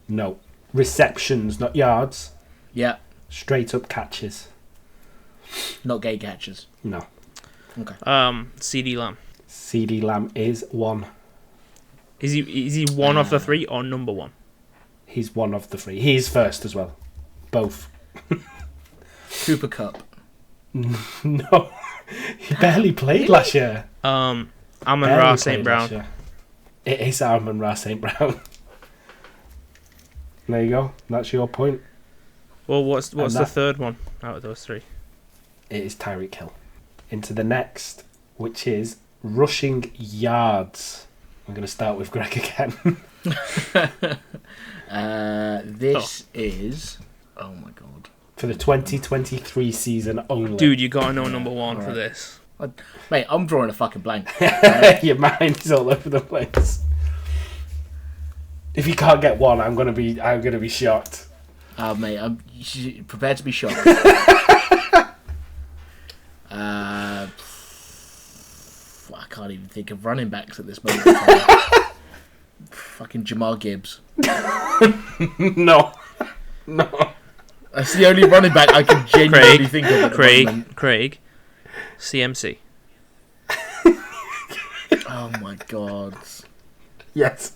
No. Receptions, not yards. Yeah. Straight up catches. Not gay catchers. No. Okay. CD Lamb. CD Lamb is 1. Is he one of the 3 or number 1? He's one of the 3. He is first as well. Both. Cooper Cup. No. He barely played last year. Amon Barely Ra played St. last Brown. year. It is Amon-Ra St. Brown. There you go. That's your point. Well, what's the that- third one out of those three? It is Tyreek Hill. Into the next, which is rushing yards. I'm going to start with Greg again. This is... Oh my god. For the 2023 season only. Dude, you gotta know number one for alright. this. Mate, I'm drawing a fucking blank. Your mind is all over the place. If you can't get one, I'm gonna be shocked. Mate, I'm prepared to be shocked. I can't even think of running backs at this moment in time. Fucking Jamar Gibbs. No. That's the only running back I can genuinely think of at the moment. Craig, CMC. Oh my god. Yes.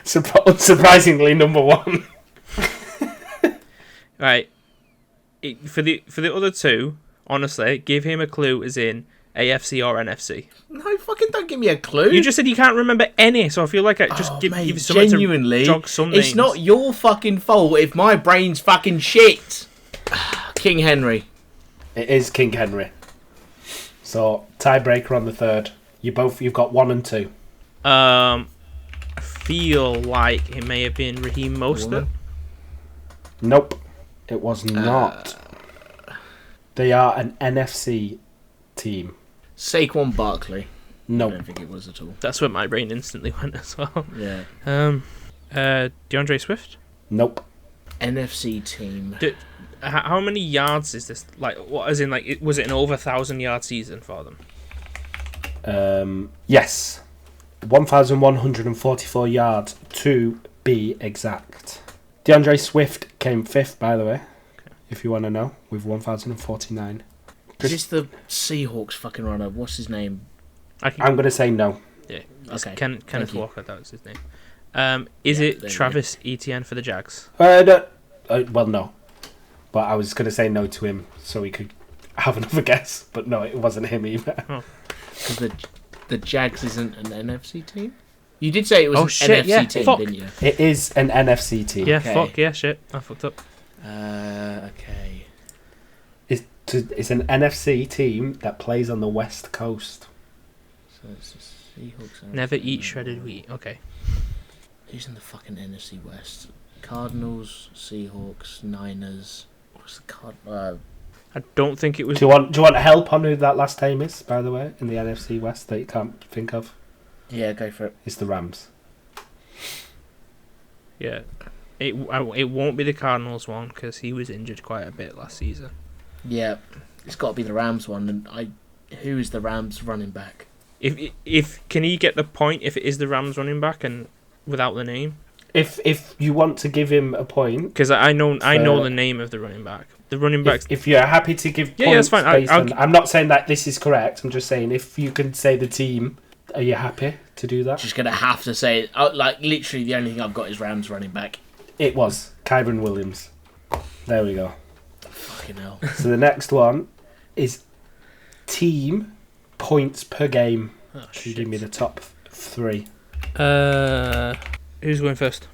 Unsurprisingly, number one. Right. For the other two, honestly, give him a clue as in AFC or NFC. No, fucking don't give me a clue. You just said you can't remember any, so I feel like I just give mate, you something genuinely, to jog some it's names. not your fucking fault if my brain's fucking shit. King Henry. It is King Henry. So tiebreaker on the third. You've got 1 and 2. I feel like it may have been Raheem Mostert. Nope, it was not. They are an NFC team. Saquon Barkley. I Nope. don't think it was at all. That's where my brain instantly went as well. Yeah. DeAndre Swift. Nope. NFC team. How many yards is this? Like, what? As in, like, was it an over 1,000-yard season for them? Yes. 1,144 yards to be exact. DeAndre Swift came 5th, by the way, if you want to know, with 1,049. Is this the Seahawks fucking runner? What's his name? I'm going to say no. Yeah. It's Okay, Kenneth thank you. Walker, that was his name. Is Yeah, it there you Travis Etienne for the Jags? No. Well, no. But I was going to say no to him so he could have another guess. But no, it wasn't him either. Because the Jags isn't an NFC team? You did say it was Oh, an shit, NFC yeah, team, fuck. didn't you? It is an NFC team. Yeah, Okay. fuck, yeah, shit. I fucked up. Okay. It's an NFC team that plays on the West Coast. So it's the Seahawks. Never eat shredded wheat. Okay. Who's in the fucking NFC West? Cardinals, Seahawks, Niners. What's the I don't think it was... Do you want help on who that last team is, by the way, in the NFC West that you can't think of? Yeah, go for it. It's the Rams. Yeah. It won't be the Cardinals one, because he was injured quite a bit last season. Yeah, it's got to be the Rams one. And who is the Rams running back? If can he get the point if it is the Rams running back and without the name? If you want to give him a point, Because I know the name of the running back. The running back. if you're happy to give Yeah, points that's fine. based on, I'm not saying that this is correct. I'm just saying if you can say the team, are you happy to do that? Just gonna have to say, like literally, the only thing I've got is Rams running back. It was Kyron Williams. There we go. Fucking hell. So the next one is team points per game. Oh, Can you shit. give me the top 3? Who's going first?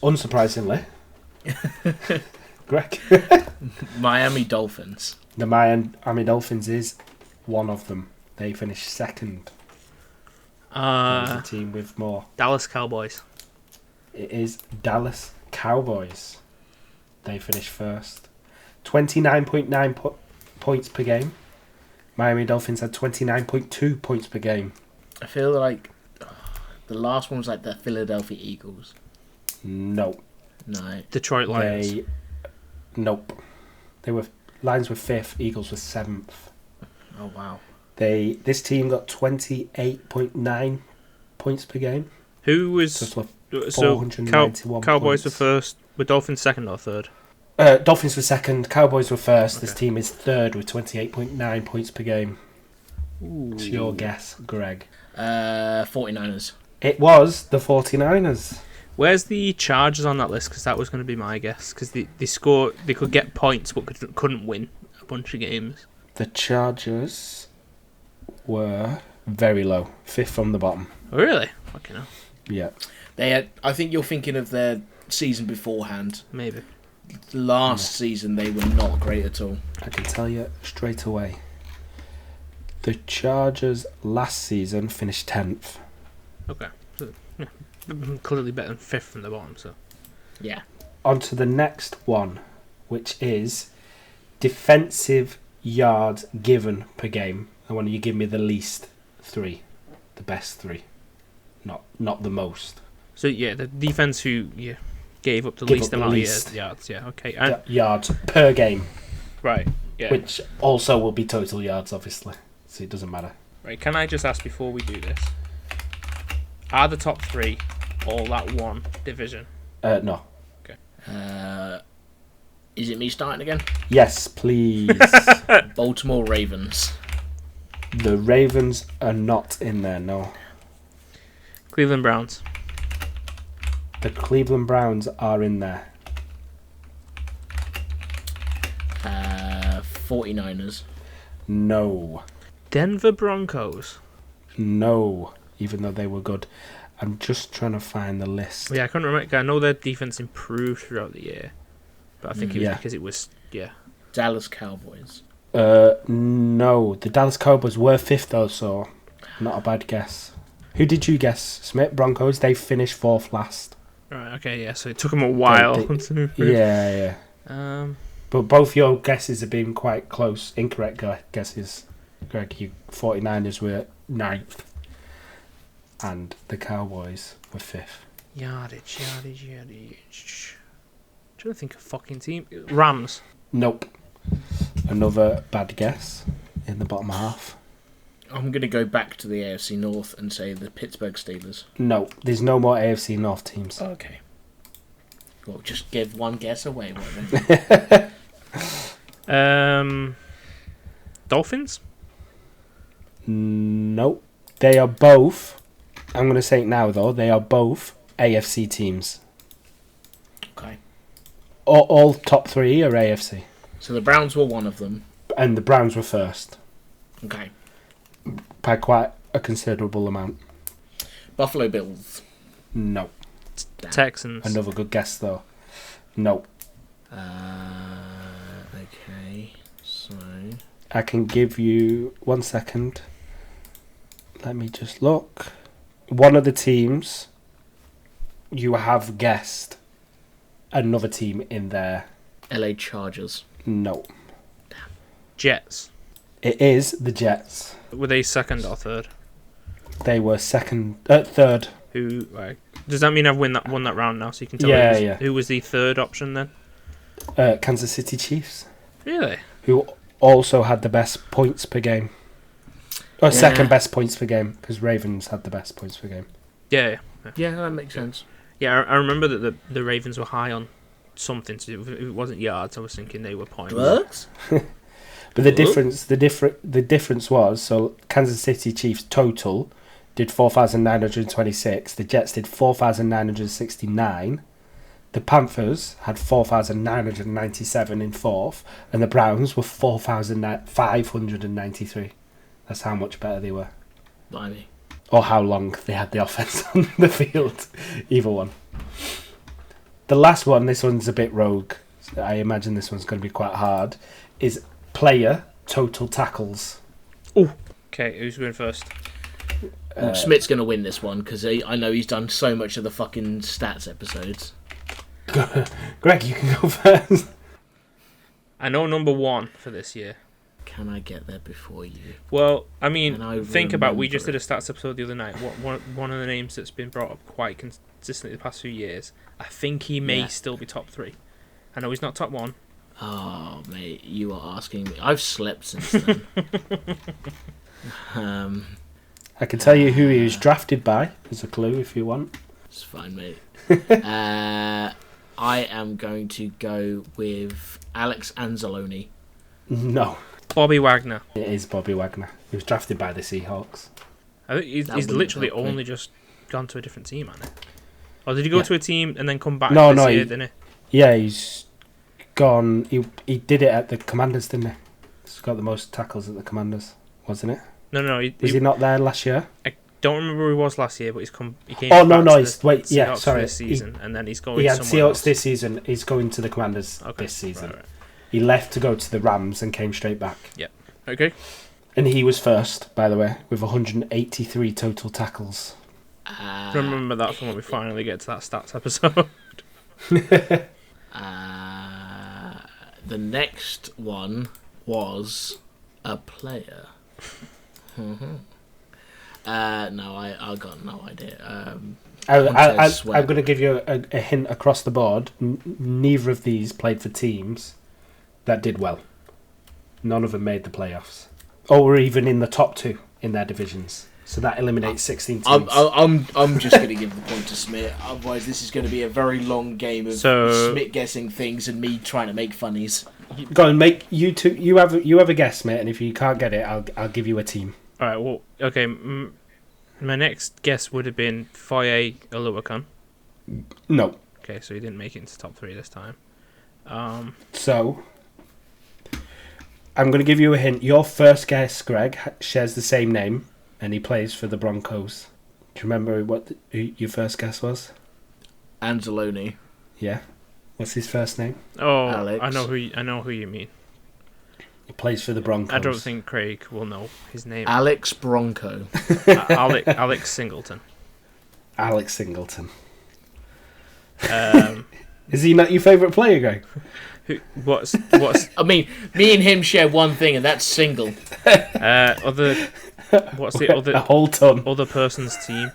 Unsurprisingly, Greg. Miami Dolphins. The Miami Dolphins is one of them. They finished second. The team with more. Dallas Cowboys. It is Dallas Cowboys. They finished first. 29.9 points per game. Miami Dolphins had 29.2 points per game. I feel like the last one was like the Philadelphia Eagles. No. No. Detroit Lions. Nope. Lions were 5th, Eagles were 7th. Oh wow. This team got 28.9 points per game. Who was... So So 491 Cowboys were points. first. Were Dolphins second or third? Dolphins were second, Cowboys were first. Okay. This team is third with 28.9 points per game. It's your guess, Greg. 49ers. It was the 49ers. Where's the Chargers on that list? Because that was going to be my guess. Because they could get points but couldn't win a bunch of games. The Chargers were Very low. 5th from the bottom. Oh, really? Fucking hell. Yeah. They had, I think you're thinking of their season beforehand. Maybe. Last season, they were not great at all. I can tell you straight away. The Chargers last season finished 10th. Okay. So, yeah. Clearly better than 5th from the bottom, so. Yeah. On to the next one, which is defensive yards given per game. I want you to give me the least 3. The best 3. Not the most. So, yeah, the defense who gave up the Give least up the amount least. of yards. Yeah, okay. And, Yards per game. right, yeah. Which also will be total yards, obviously. So it doesn't matter. Right, can I just ask before we do this? Are the top 3 all that one division? No. Is it me starting again? Yes, please. Baltimore Ravens. The Ravens are not in there, no. Cleveland Browns. The Cleveland Browns are in there. 49ers. No. Denver Broncos. No. Even though they were good. I'm just trying to find the list. Yeah, I can't remember. I know their defense improved throughout the year, but I think it was Yeah. because it was Dallas Cowboys. No. The Dallas Cowboys were 5th though, so not a bad guess. Who did you guess? Smith Broncos. They finished 4th last. Right. Okay. Yeah. So it took them a while. to Yeah. But both your guesses have been quite close. Incorrect guesses. Greg, you 49ers were 9th. And the Cowboys were 5th. Yardage. Trying to think of fucking team. Rams. Nope. Another bad guess in the bottom half. I'm going to go back to the AFC North and say the Pittsburgh Steelers. No, there's no more AFC North teams. Okay. Well, just give one guess away. What then? Dolphins. Nope. They are both, I'm going to say it now though, they are both AFC teams. Okay. All top 3 are AFC. So the Browns were one of them. And the Browns were first. Okay. By quite a considerable amount. Buffalo Bills. No. Damn. Texans. Another good guess though. No. Okay. So. I can give you 1 second. Let me just look. One of the teams, you have guessed another team in there. LA Chargers. No. Jets. It is the Jets. Were they second or third? They were third. Who? Right. Does that mean I've won that round now? So you can tell Yeah, me yeah. who was the third option then? Kansas City Chiefs, Really? who also had the best points per game. Or second best points per game, because Ravens had the best points per game. Yeah. Yeah, that makes sense. Yeah, I remember that the Ravens were high on something. So if it wasn't yards, I was thinking they were points. Drugs? But the difference was, so Kansas City Chiefs total did 4,926. The Jets did 4,969. The Panthers had 4,997 in 4th, and the Browns were 4,593. That's how much better they were. Blimey. Or how long they had the offense on the field. Either one. The last one, this one's a bit rogue. I imagine this one's going to be quite hard. Is player total tackles. Oh, okay. Who's going first? Well, Smith's going to win this one because I know he's done so much of the fucking stats episodes. Greg, you can go first. I know number 1 for this year. Can I get there before you? Well, I mean, And I think about. We remember just did a it. stats episode the other night. One of the names that's been brought up quite consistently the past few years. I think he may still be top 3. I know he's not top 1. Oh, mate, you are asking me. I've slept since then. I can tell you who he was drafted by as a clue if you want. It's fine, mate. I am going to go with Alex Anzalone. No, Bobby Wagner. it is Bobby Wagner. He was drafted by the Seahawks. I think he's That wouldn't literally help me. only just gone to a different team, hasn't he? Or did he go Yeah. to a team and then come back No, this no, year, he- didn't Yeah, he's gone. He did it at the Commanders, didn't he? He's got the most tackles at the Commanders, wasn't it? No. Was he not there last year? I don't remember who he was last year, but he came. Oh, back no, to he's... the Wait, yeah, Seahawks sorry. this season, and then he's going He had somewhere Seahawks else. this season. He's going to the Commanders this season. Right. He left to go to the Rams and came straight back. Okay. And he was first, by the way, with 183 total tackles. Remember that for when we finally get to that stats episode. The next one was a player. No, I got no idea. I'm going to give you a hint across the board. Neither of these played for teams that did well. None of them made the playoffs. Or were even in the top 2 in their divisions. So that eliminates 16 teams. I'm just going to give the point to Smith. Otherwise, this is going to be a very long game of Smith guessing things and me trying to make funnies. Go and make you two. You have a guess, mate. And if you can't get it, I'll give you a team. All right. Well, okay. My next guess would have been Foye Oluwakan. No. Okay, so he didn't make it into top 3 this time. So I'm going to give you a hint. Your first guess, Greg, shares the same name, and he plays for the Broncos. Do you remember what who your first guess was? Anzalone. Yeah. What's his first name? Oh, Alex. I know who you mean. He plays for the Broncos. I don't think Craig will know his name. Alex Bronco. Alex Singleton. Alex Singleton. Um, Is he not your favourite player, Greg? What's I mean, me and him share one thing, and that's single. other? What's the A whole ton. other person's team?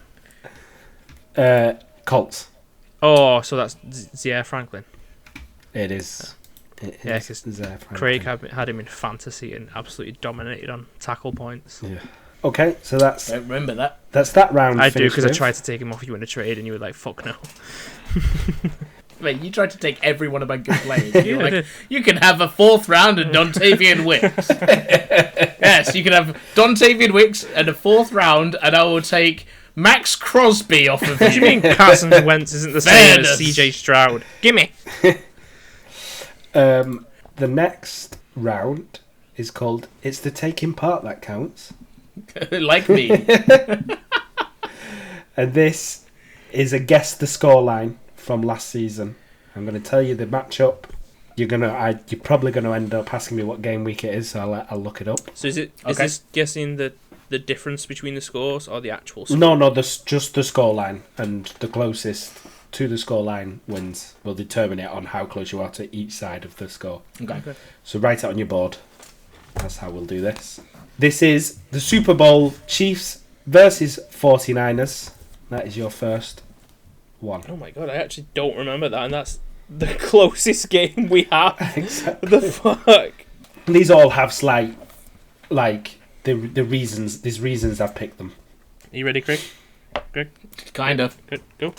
Colts. Oh, so that's Zaire Franklin. It is. Yeah, because Craig had him in fantasy and absolutely dominated on tackle points. Yeah. Okay, so that's Don't remember that. that round. I do finished because I with. tried to take him off you in a trade and you were like, "Fuck no." Mate, you tried to take every one of my good players. You were like, you can have a 4th round and Dontavian Wicks. Yes, you can have Dontavian Wicks and a 4th round, and I will take Max Crosby off of What do you mean Carson Wentz isn't the same as Fairness. CJ Stroud? Gimme. The next round is called "It's the Taking Part That Counts," Like me. and this is a guess the scoreline from last season. I'm going to tell you the matchup. You're probably going to end up asking me what game week it is, so I'll look it up. So is Okay. this guessing the difference between the scores or the actual score? No, just the scoreline, and the closest to the scoreline wins. Will determine it on how close you are to each side of the score. Okay. So write it on your board. That's how we'll do this. This is the Super Bowl: Chiefs versus 49ers. That is your first one. Oh my god, I actually don't remember that, and that's the closest game we have. Exactly. The fuck? These all have slight, like the reasons. There's reasons I've picked them. Are you ready, Craig? Kind of. Good, go.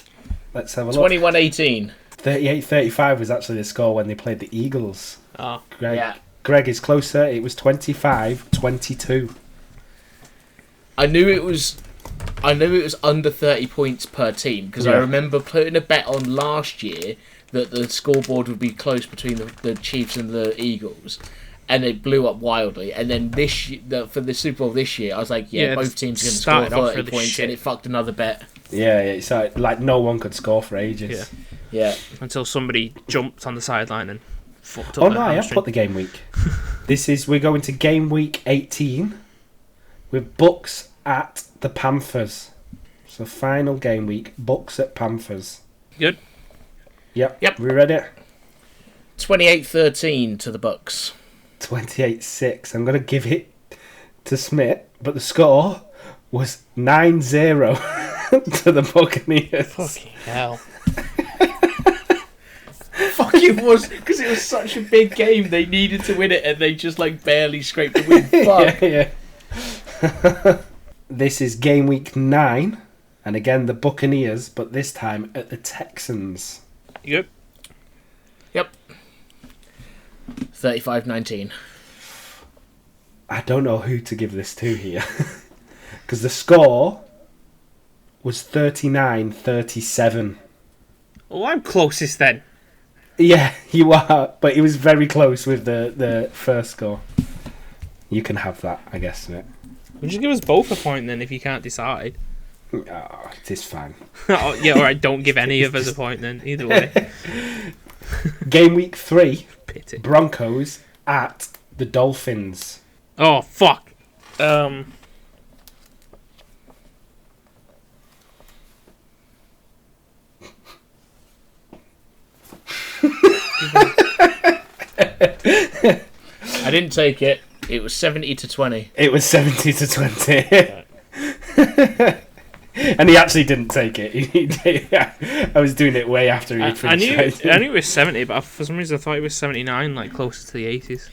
Let's have a look. 21-18. 38-35 was actually the score when they played the Eagles. Ah, Greg is closer. It was 25-22. I knew it was under 30 points per team because I Yeah. remember putting a bet on last year that the scoreboard would be close between the Chiefs and the Eagles, and it blew up wildly. And then for the Super Bowl this year, I was like, Yeah, both teams are going to started score off 30 really points, shit. and it fucked another bet. Yeah. So like no one could score for ages. Yeah. Yeah. until somebody jumped on the sideline and fucked up Oh their no, I have hamstring. put the game week. We're going to game week 18 with Bucks at the Panthers. So final game week, Bucks at Panthers. Good. Yep. We ready? 28-13 to the Bucks. 28-6. I'm going to give it to Smith, but the score was 9-0 to the Buccaneers. Fucking hell. Fuck, it was because it was such a big game. They needed to win it, and they just like barely scraped the win. Fuck. Yeah. This is game week 9, and again the Buccaneers, but this time at the Texans. You good? Yep. 35-19. I don't know who to give this to here, because the score was 39-37. Oh, I'm closest then. Yeah, you are, but it was very close with the first score. You can have that, I guess, Smith. Would you give us both a point then if you can't decide? Oh, it is fine. Oh, yeah, alright, don't give any of us a point then, either way. Game week 3, Pity. Broncos at the Dolphins. Oh, fuck. I didn't take it. It was 70-20. It was 70-20. And he actually didn't take it. I was doing it way after he finished. I knew it was 70, but for some reason I thought it was 79, like closer to the 80s.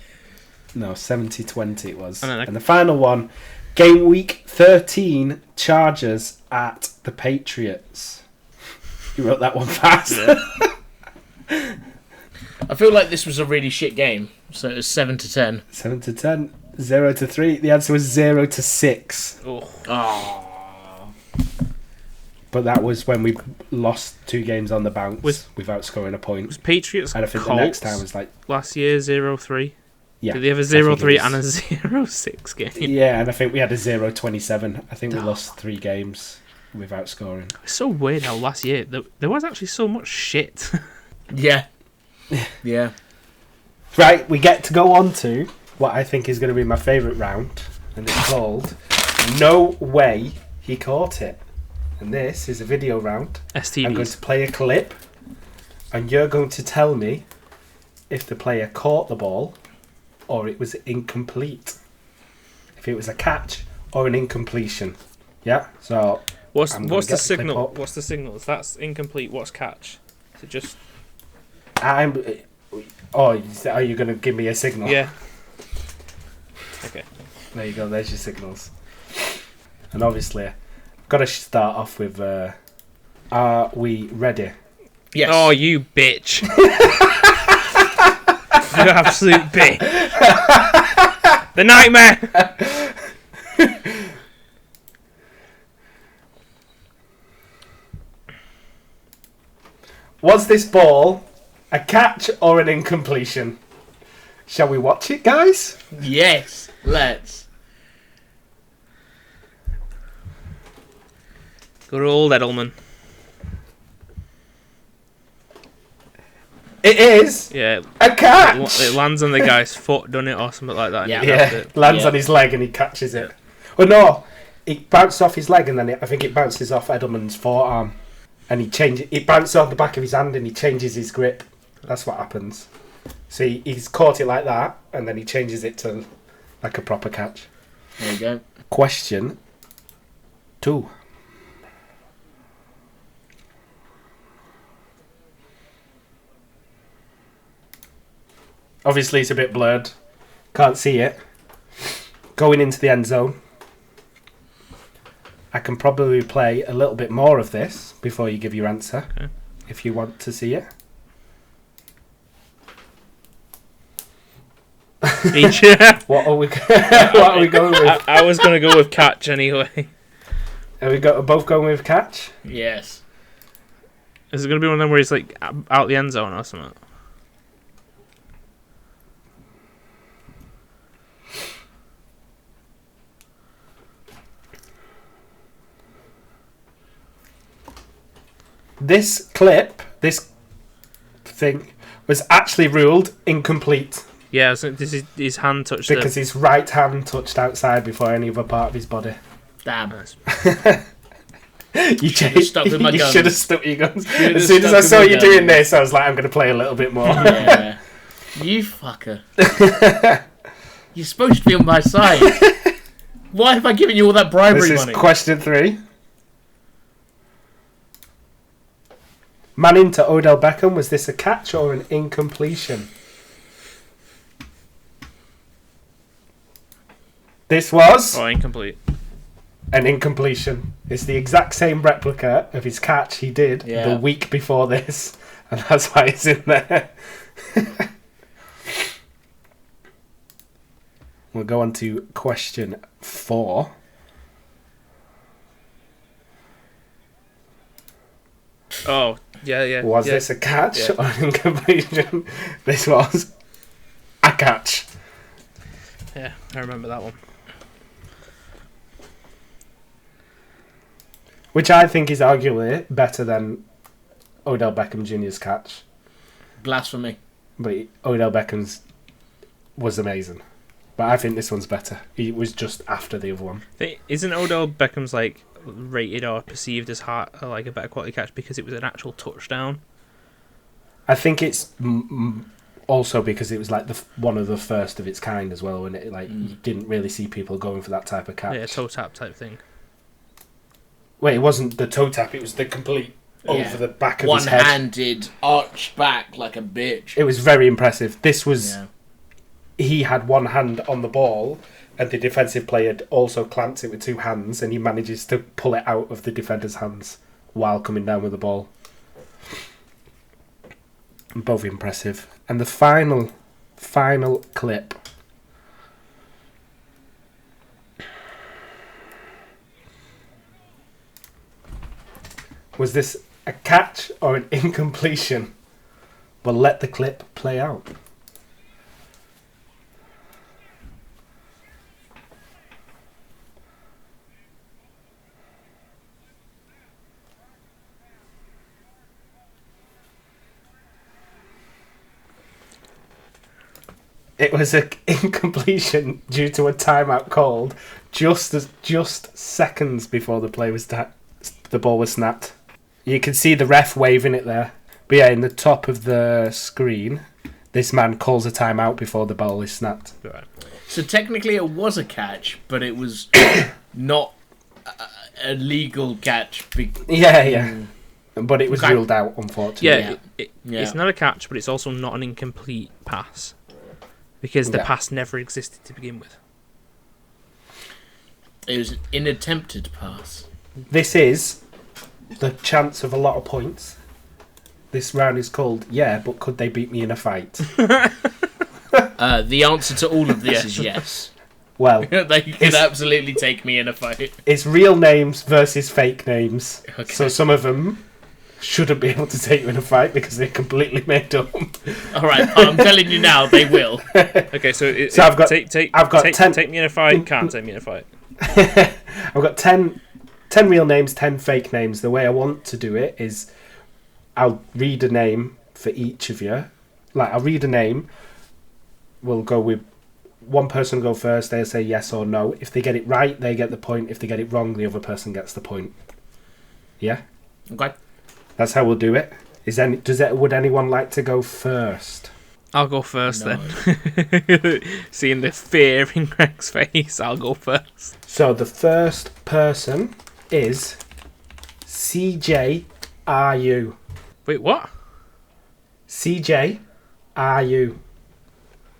No, 70-20 it was. And then And the final one, game week 13, Chargers at the Patriots. You wrote that one fast. Yeah. I feel like this was a really shit game. So it was 7-10. 7-10, 0-3. The answer was 0-6. Oh. But that was when we lost 2 games on the bounce Was without scoring a point. Was Patriots And I think Colts the next time was like... last year 0-3? Yeah. Did they have a 0-3 and a 0-6 game? Yeah, and I think we had a 0-27. I think we lost 3 games without scoring. It's so weird how last year there was actually so much shit. Yeah. Yeah. Right, we get to go on to what I think is going to be my favourite round, and it's called No Way He Caught It. And this is a video round. STDs. I'm going to play a clip, and you're going to tell me if the player caught the ball or it was incomplete. If it was a catch or an incompletion. Yeah? So What's I'm the gonna get the signal? clip up. What's the signal? If that's incomplete, what's catch? Is it just are you going to give me a signal? yeah? Okay. There you go, there's your signals. And obviously, got to start off with, are we ready? Yes. Oh, you bitch! You absolute bitch! The nightmare! Was this ball a catch or an incompletion? Shall we watch it, guys? Yes. Let's. Good old Edelman. It is Yeah, a catch! it lands on the guy's foot, doesn't it, or something like that? and Yeah. he grabs Yeah, it. lands Yeah. on his leg and he catches it. Well, no, it bounced off his leg and then I think it bounces off Edelman's forearm. And it bounces on the back of his hand and he changes his grip. That's what happens. So he's caught it like that and then he changes it to like a proper catch. There you go. Question 2. Obviously, it's a bit blurred. Can't see it. Going into the end zone. I can probably play a little bit more of this before you give your answer, Okay. if you want to see it. What are we? What are we going with? I was going to go with catch anyway. Are we both going with catch? Yes. Is it going to be one of them where he's like out the end zone or something? This clip, this thing, was actually ruled incomplete Yeah, so this is his hand touched because his right hand touched outside before any other part of his body. Damn. You Should've stuck with my you guns. should have stuck with your guns. Should've As soon as stuck I with saw my you doing guns. this, I was like, I'm going to play a little bit more. Yeah. You fucker. You're supposed to be on my side. Why have I given you all that bribery This is money? question 3. Manning to Odell Beckham, was this a catch or an incompletion? This was Oh, incomplete. an incompletion. It's the exact same replica of his catch he did Yeah. the week before this, and that's why it's in there. We'll go on to question 4. Oh, yeah. Was yeah. this a catch Yeah. or an incompletion? This was a catch. Yeah, I remember that one. which I think is arguably better than Odell Beckham Jr.'s catch. Blasphemy. But Odell Beckham's was amazing. But I think this one's better. He was just after the other one. Isn't Odell Beckham's like rated or perceived as like a better quality catch because it was an actual touchdown? I think it's also because it was like one of the first of its kind as well, and it you didn't really see people going for that type of catch. Yeah, toe tap type thing. Wait, it wasn't the toe tap; it was the complete over the back of his head. One-handed, arch back like a bitch. It was very impressive. This was he had one hand on the ball, and the defensive player had also clamped it with two hands, and he manages to pull it out of the defender's hands while coming down with the ball. Both impressive. And the final clip was this a catch or an incompletion? Well, let the clip play out. It was an incompletion due to a timeout called just seconds before the ball was snapped. You can see the ref waving it there. But yeah, in the top of the screen, this man calls a timeout before the ball is snapped. Right. So technically it was a catch, but it was not a legal catch. Yeah. But it was ruled out, unfortunately. It's not a catch, but it's also not an incomplete pass. Because the pass never existed to begin with. It was an inattempted pass. This is the chance of a lot of points. This round is called, but could they beat me in a fight? The answer to all of this is yes. Well, they could absolutely take me in a fight. It's real names versus fake names. Okay. So some of them shouldn't be able to take you in a fight because they're completely made up. All right, I'm telling you now, they will. Okay, so I've got 10. Take me in a fight. Can't take me in a fight. I've got 10 real names, 10 fake names. The way I want to do it is, I'll read a name for each of you. Like, I'll read a name. We'll go with one person go first. They'll say yes or no. If they get it right, they get the point. If they get it wrong, the other person gets the point. Yeah. Okay. That's how we'll do it. Would anyone like to go first? I'll go first then. Seeing the fear in Greg's face, I'll go first. So the first person is CJRU. Wait, what? CJRU.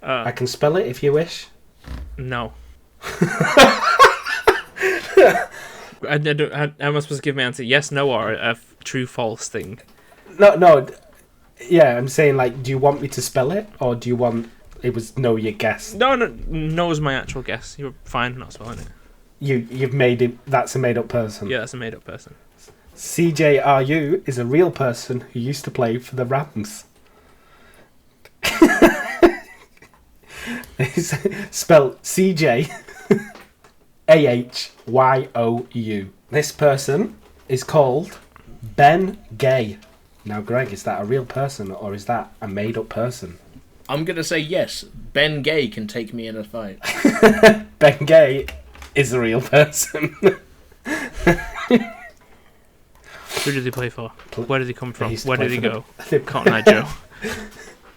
I can spell it if you wish. No. Am I supposed to give my answer yes, no, or a true, false thing? No. Yeah, I'm saying, like, do you want me to spell it, or do you want it was no your guess? No is my actual guess. You're fine not spelling it. You've made it. That's a made up person. Yeah, that's a made up person. CJRU is a real person who used to play for the Rams. It's spelled CJAHYOU. This person is called Ben Gay. Now, Greg, is that a real person or is that a made-up person? I'm going to say yes. Ben Gay can take me in a fight. Ben Gay is a real person. Who did he play for? Where did he come from? Where did he go? The Cotton Eye Joe.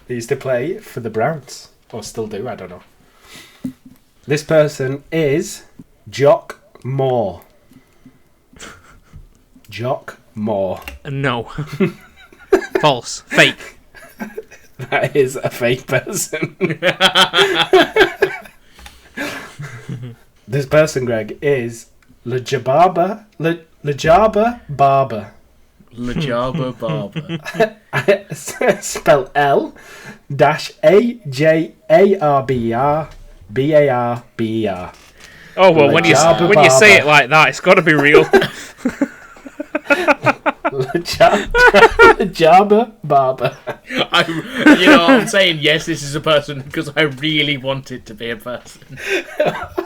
He used to play for the Browns. Or still do, I don't know. This person is Jock Moore. Jock Moore. No. False. Fake. That is a fake person. This person, Greg, is Lajaba Barber. Lajaba Barber. Spell L-J-A-R-B-R-B-A-R-B-E-R. Oh, well, when you say it like that, it's got to be real. Jabba Barber. I'm saying yes, this is a person because I really want it to be a person.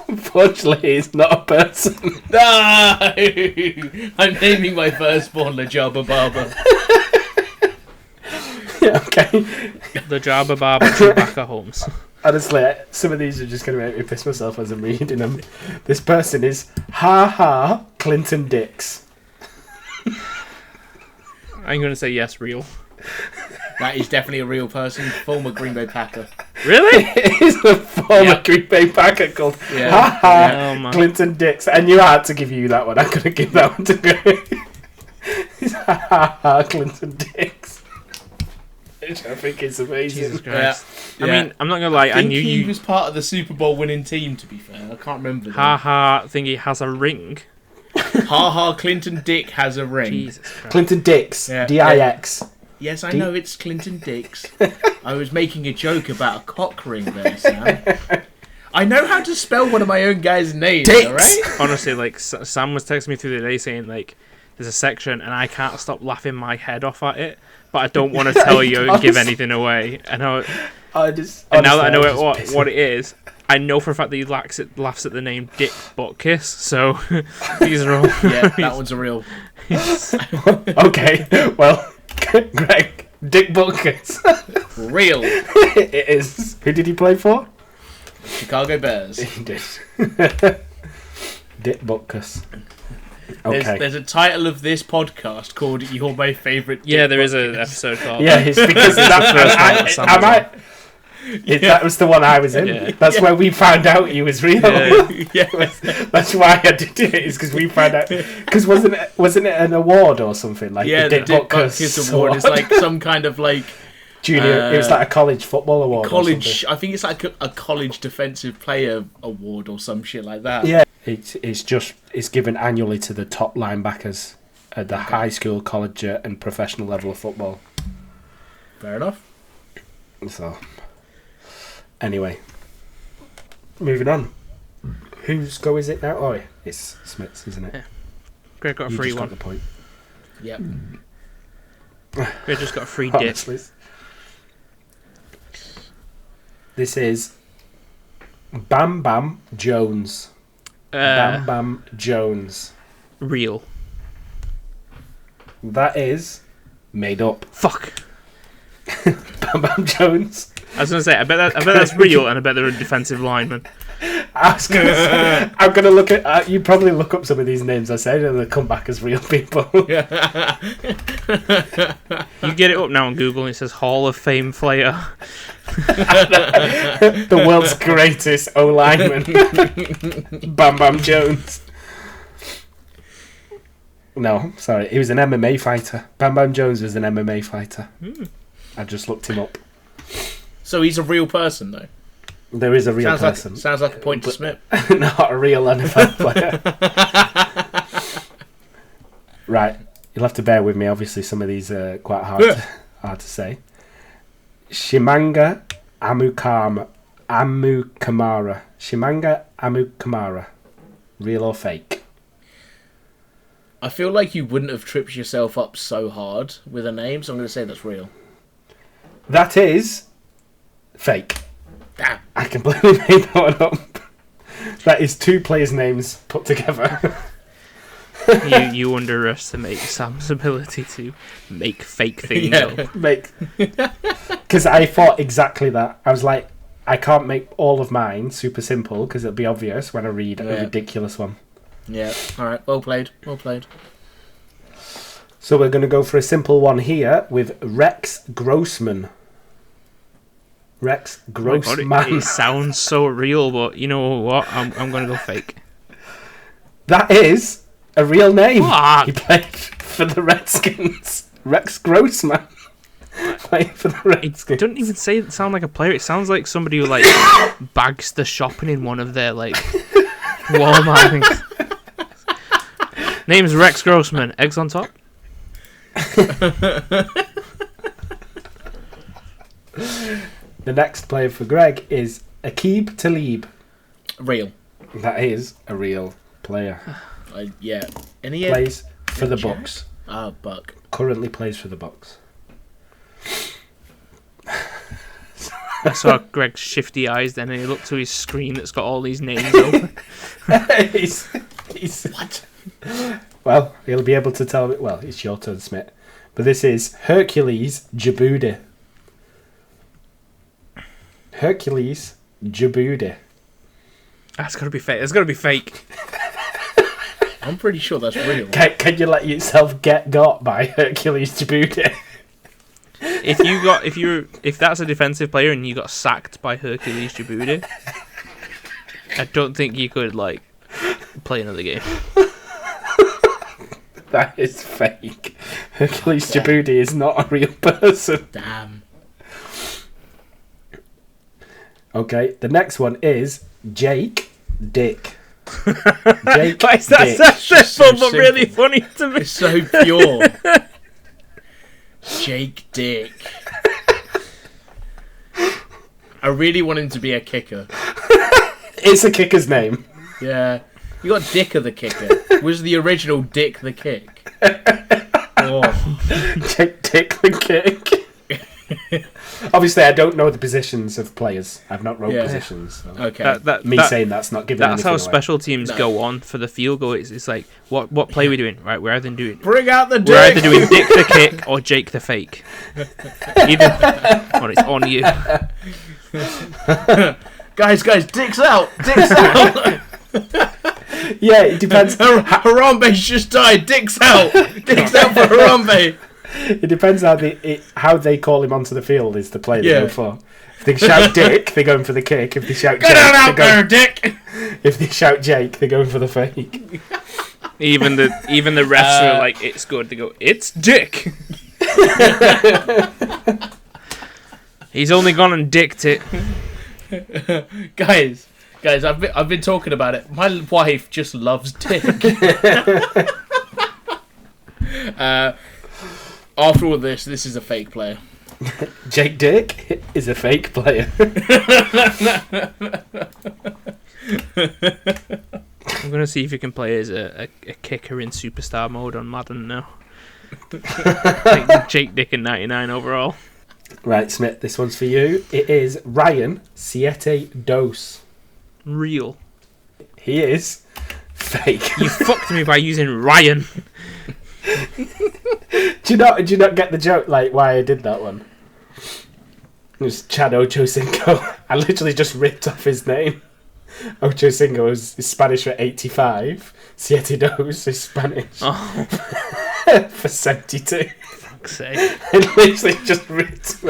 Unfortunately, it's not a person. No! I'm naming my firstborn Jabba Barber. Okay. The Jabba Barber Chewbacca Holmes. Honestly, some of these are just going to make me piss myself as I'm reading them. This person is Clinton Dix. I'm going to say yes, real. That is definitely a real person, former Green Bay Packer. Really? It is a former Green Bay Packer called Oh, Clinton Dix. I knew I had to give you that one. I couldn't give that one to Greg. He's Clinton Dix. Which I think is amazing. Jesus Christ. Yeah. I mean, I'm not going to lie, I knew he you... was part of the Super Bowl winning team, to be fair. I can't remember. Thingy has a ring. Clinton Dick has a ring. Jesus Christ. Clinton Dix. Yeah. D-I-X. Yes, I know it's Clinton Dix. I was making a joke about a cock ring there, Sam. I know how to spell one of my own guys' names, Dix. alright? Honestly, like, Sam was texting me through the day saying, like, there's a section and I can't stop laughing my head off at it, but I don't want to tell you and give anything away. And now that I know what it is, I know for a fact that he laughs at the name Dick Buttkiss, so these are all... Yeah, that one's a real... Okay, well, Greg, Dick Buttkiss. Real. It is. Who did he play for? Chicago Bears. He did. Dick Buttkiss. Okay. There's a title of this podcast called "You're My Favorite." Yeah, there is an episode called. Yeah, it's because that was the one I was in. Yeah. That's where we found out he was real. Yeah. That's why I did it. Is because we found out. Because wasn't it an award or something like the Dick Buttkiss Award is like some kind of like junior. It was like a college football award. College. I think it's like a college defensive player award or some shit like that. Yeah, it's given annually to the top linebackers at the high school, college, and professional level of football. Fair enough. So, anyway, moving on. Whose go is it now? Oh, yeah, it's Smith's, isn't it? Yeah. Greg got a You free just one. got the point. Yep. Greg just got a free dick. Honestly. This is Bam Bam Jones. Bam Bam Jones. Real. That is made up. Fuck. Bam Bam Jones. I was going to say, I bet that's real, and I bet they're a defensive lineman. I was going to say, I'm going to look at... you probably look up some of these names I said, and they'll come back as real people. You get it up now on Google, and it says Hall of Fame player. The world's greatest O-lineman. Bam Bam Jones. No, sorry. He was an MMA fighter. Bam Bam Jones was an MMA fighter. I just looked him up. So he's a real person, though. There is a real person. Sounds like a point to Smith. Not a real NFL player. Right. You'll have to bear with me. Obviously, some of these are quite hard to say. Shimanga Amukamara. Shimanga Amukamara. Real or fake? I feel like you wouldn't have tripped yourself up so hard with a name, so I'm going to say that's real. That is fake. Damn. I completely made that one up. That is two players' names put together. You underestimate Sam's ability to make fake things up. Because I thought exactly that. I was like, I can't make all of mine super simple because it'll be obvious when I read a ridiculous one. Yeah, alright, well played. So we're going to go for a simple one here with Rex Grossman. Rex Grossman. It sounds so real, but you know what? I'm going to go fake. That is a real name. Fuck. He played for the Redskins. Rex Grossman. Played for the Redskins. It doesn't even sound like a player. It sounds like somebody who like bags the shopping in one of their like Walmart things. Name's Rex Grossman. Eggs on top. The next player for Greg is Aqib Talib. Real. That is a real player. Yeah. Plays for the Bucks. Buck. Currently plays for the Bucks. I saw Greg's shifty eyes then, and he looked to his screen that's got all these names open. he's What? Well, he'll be able to tell me. Well, it's your turn, Smith. But this is Hercules Djibouti. Hercules Djibouti. That's gotta be fake. That's gotta be fake. I'm pretty sure that's real. Can you let yourself get got by Hercules Djibouti? If that's a defensive player and you got sacked by Hercules Djibouti, I don't think you could play another game. That is fake. Hercules Djibouti is not a real person. Damn. Okay, the next one is Jake Dick. Jake Dick. That's so simple, but really simple. funny to me. It's so pure. Jake Dick. I really want him to be a kicker. It's a kicker's name. Yeah. You got Dick of the kicker. Was the original Dick the kick? Oh. Jake Dick the kick. Obviously, I don't know the positions of players. I've not wrote positions. So. Okay. Saying that's not giving. That's how away. special teams go on for the field goal. It's like, what play are we doing? Right, we're either doing Bring out the Dick. We're either doing Dick the kick or Jake the fake. Either, or it's on you. guys, Dick's out. Dick's out. Yeah, it depends. Harambe's just died. Dick's out. Dick's out for Harambe. It depends how they call him onto the field is the play they Yeah. go for. If they shout Dick, they're going for the kick. If they shout Get Jake, out there, Dick. If they shout Jake, they're going for the fake. Even the refs are like, it's good. They go, it's Dick. He's only gone and dicked it. Guys, I've been talking about it. My wife just loves Dick. After all this is a fake player. Jake Dick is a fake player. I'm gonna see if you can play as a kicker in superstar mode on Madden now. Jake Dick in 99 overall. Right, Smith, this one's for you. It is Ryan Siete Dos. Real. He is fake. You fucked me by using Ryan. Do you not get the joke, like, why I did that one? It was Chad Ochocinco. I literally just ripped off his name. Ochocinco is Spanish for 85. Siete Dos is Spanish for 72. Fuck's sake. I literally just ripped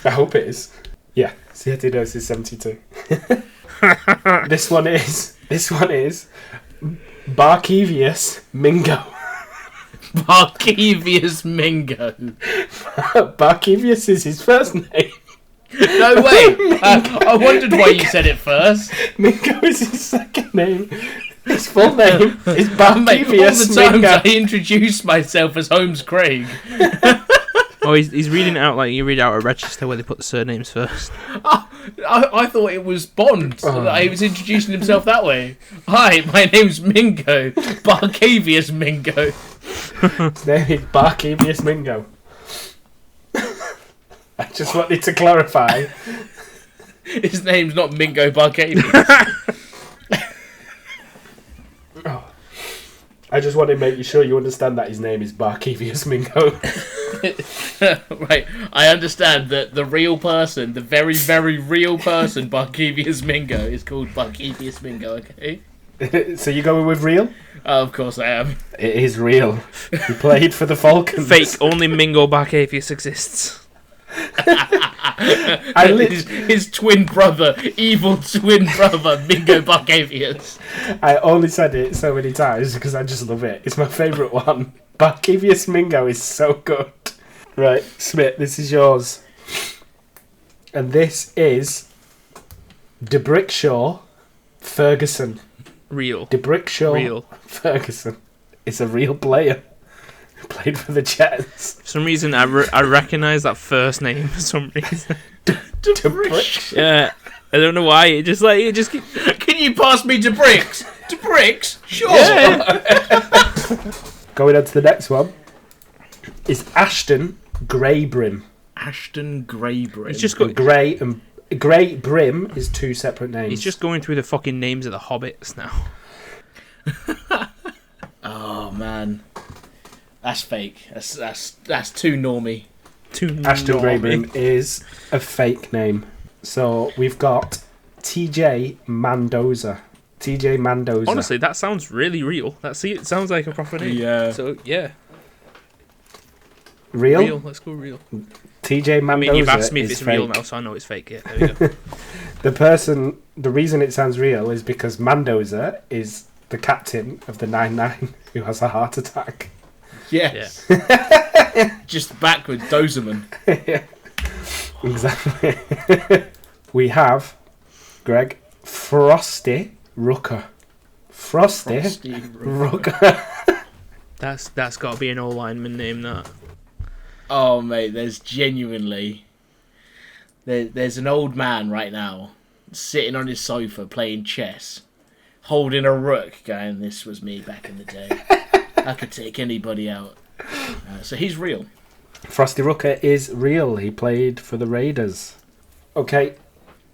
I hope it is. Yeah, Siete Dos is 72. This one is Barkevius Mingo. Barkevius Mingo. Barkevius is his first name. No way. I wondered why you said it first. Mingo is his second name. His full name is Mate, all Barkevius the times Mingo. I introduced myself as Holmes Craig. Oh, he's reading it out like you read out a register where they put the surnames first. I thought it was Bond. He was introducing himself that way. Hi, my name's Mingo. Barkevius Mingo. His name is Barkevius Mingo. I just wanted to clarify. His name's not Mingo Barkevius. I just want to make sure you understand that his name is Barkevius Mingo. Right, I understand that the real person, the very, very real person, Barkevius Mingo, is called Barkevius Mingo, okay? So you going with real? Of course I am. It is real. He played for the Falcons. Fake, only Mingo Barkevius exists. His twin brother, evil twin brother, Mingo Barkevius. I only said it so many times because I just love it. It's my favourite one. Barkevius Mingo is so good. Right, Smith, this is yours. And this is DeBrickshaw Ferguson. Real. DeBrickshaw Real. Ferguson is a real player. Played for the Jets. For some reason, I recognise that first name for some reason. DeBrickshaw. Yeah, I don't know why. It just Can you pass me to Bricks? To Bricks? Sure. Yeah. Going on to the next one is Ashton Greybrim. Ashton Greybrim. He's just got. Grey and Grey Brim is two separate names. He's just going through the fucking names of the hobbits now. Oh man, that's fake. That's too normie. Ashton Greybrim is a fake name. So we've got TJ Mendoza. TJ Mendoza. Honestly, that sounds really real. It sounds like a proper name. Yeah. So yeah, Real? Let's go real. TJ Mendoza. I mean, you've asked me if is it's real fake. now, so I know it's fake. Yeah, there we go. The reason it sounds real is because Mendoza is the captain of the 9-9 who has a heart attack. Yes. Just backward Dozerman. Exactly. We have, Greg, Frosty Rooker. Frosty Rooker. That's got to be an old lineman name. That. Oh mate, there's genuinely there's an old man right now sitting on his sofa playing chess, holding a rook, going, "This was me back in the day. I could take anybody out." So he's real. Frosty Rooker is real. He played for the Raiders. Okay,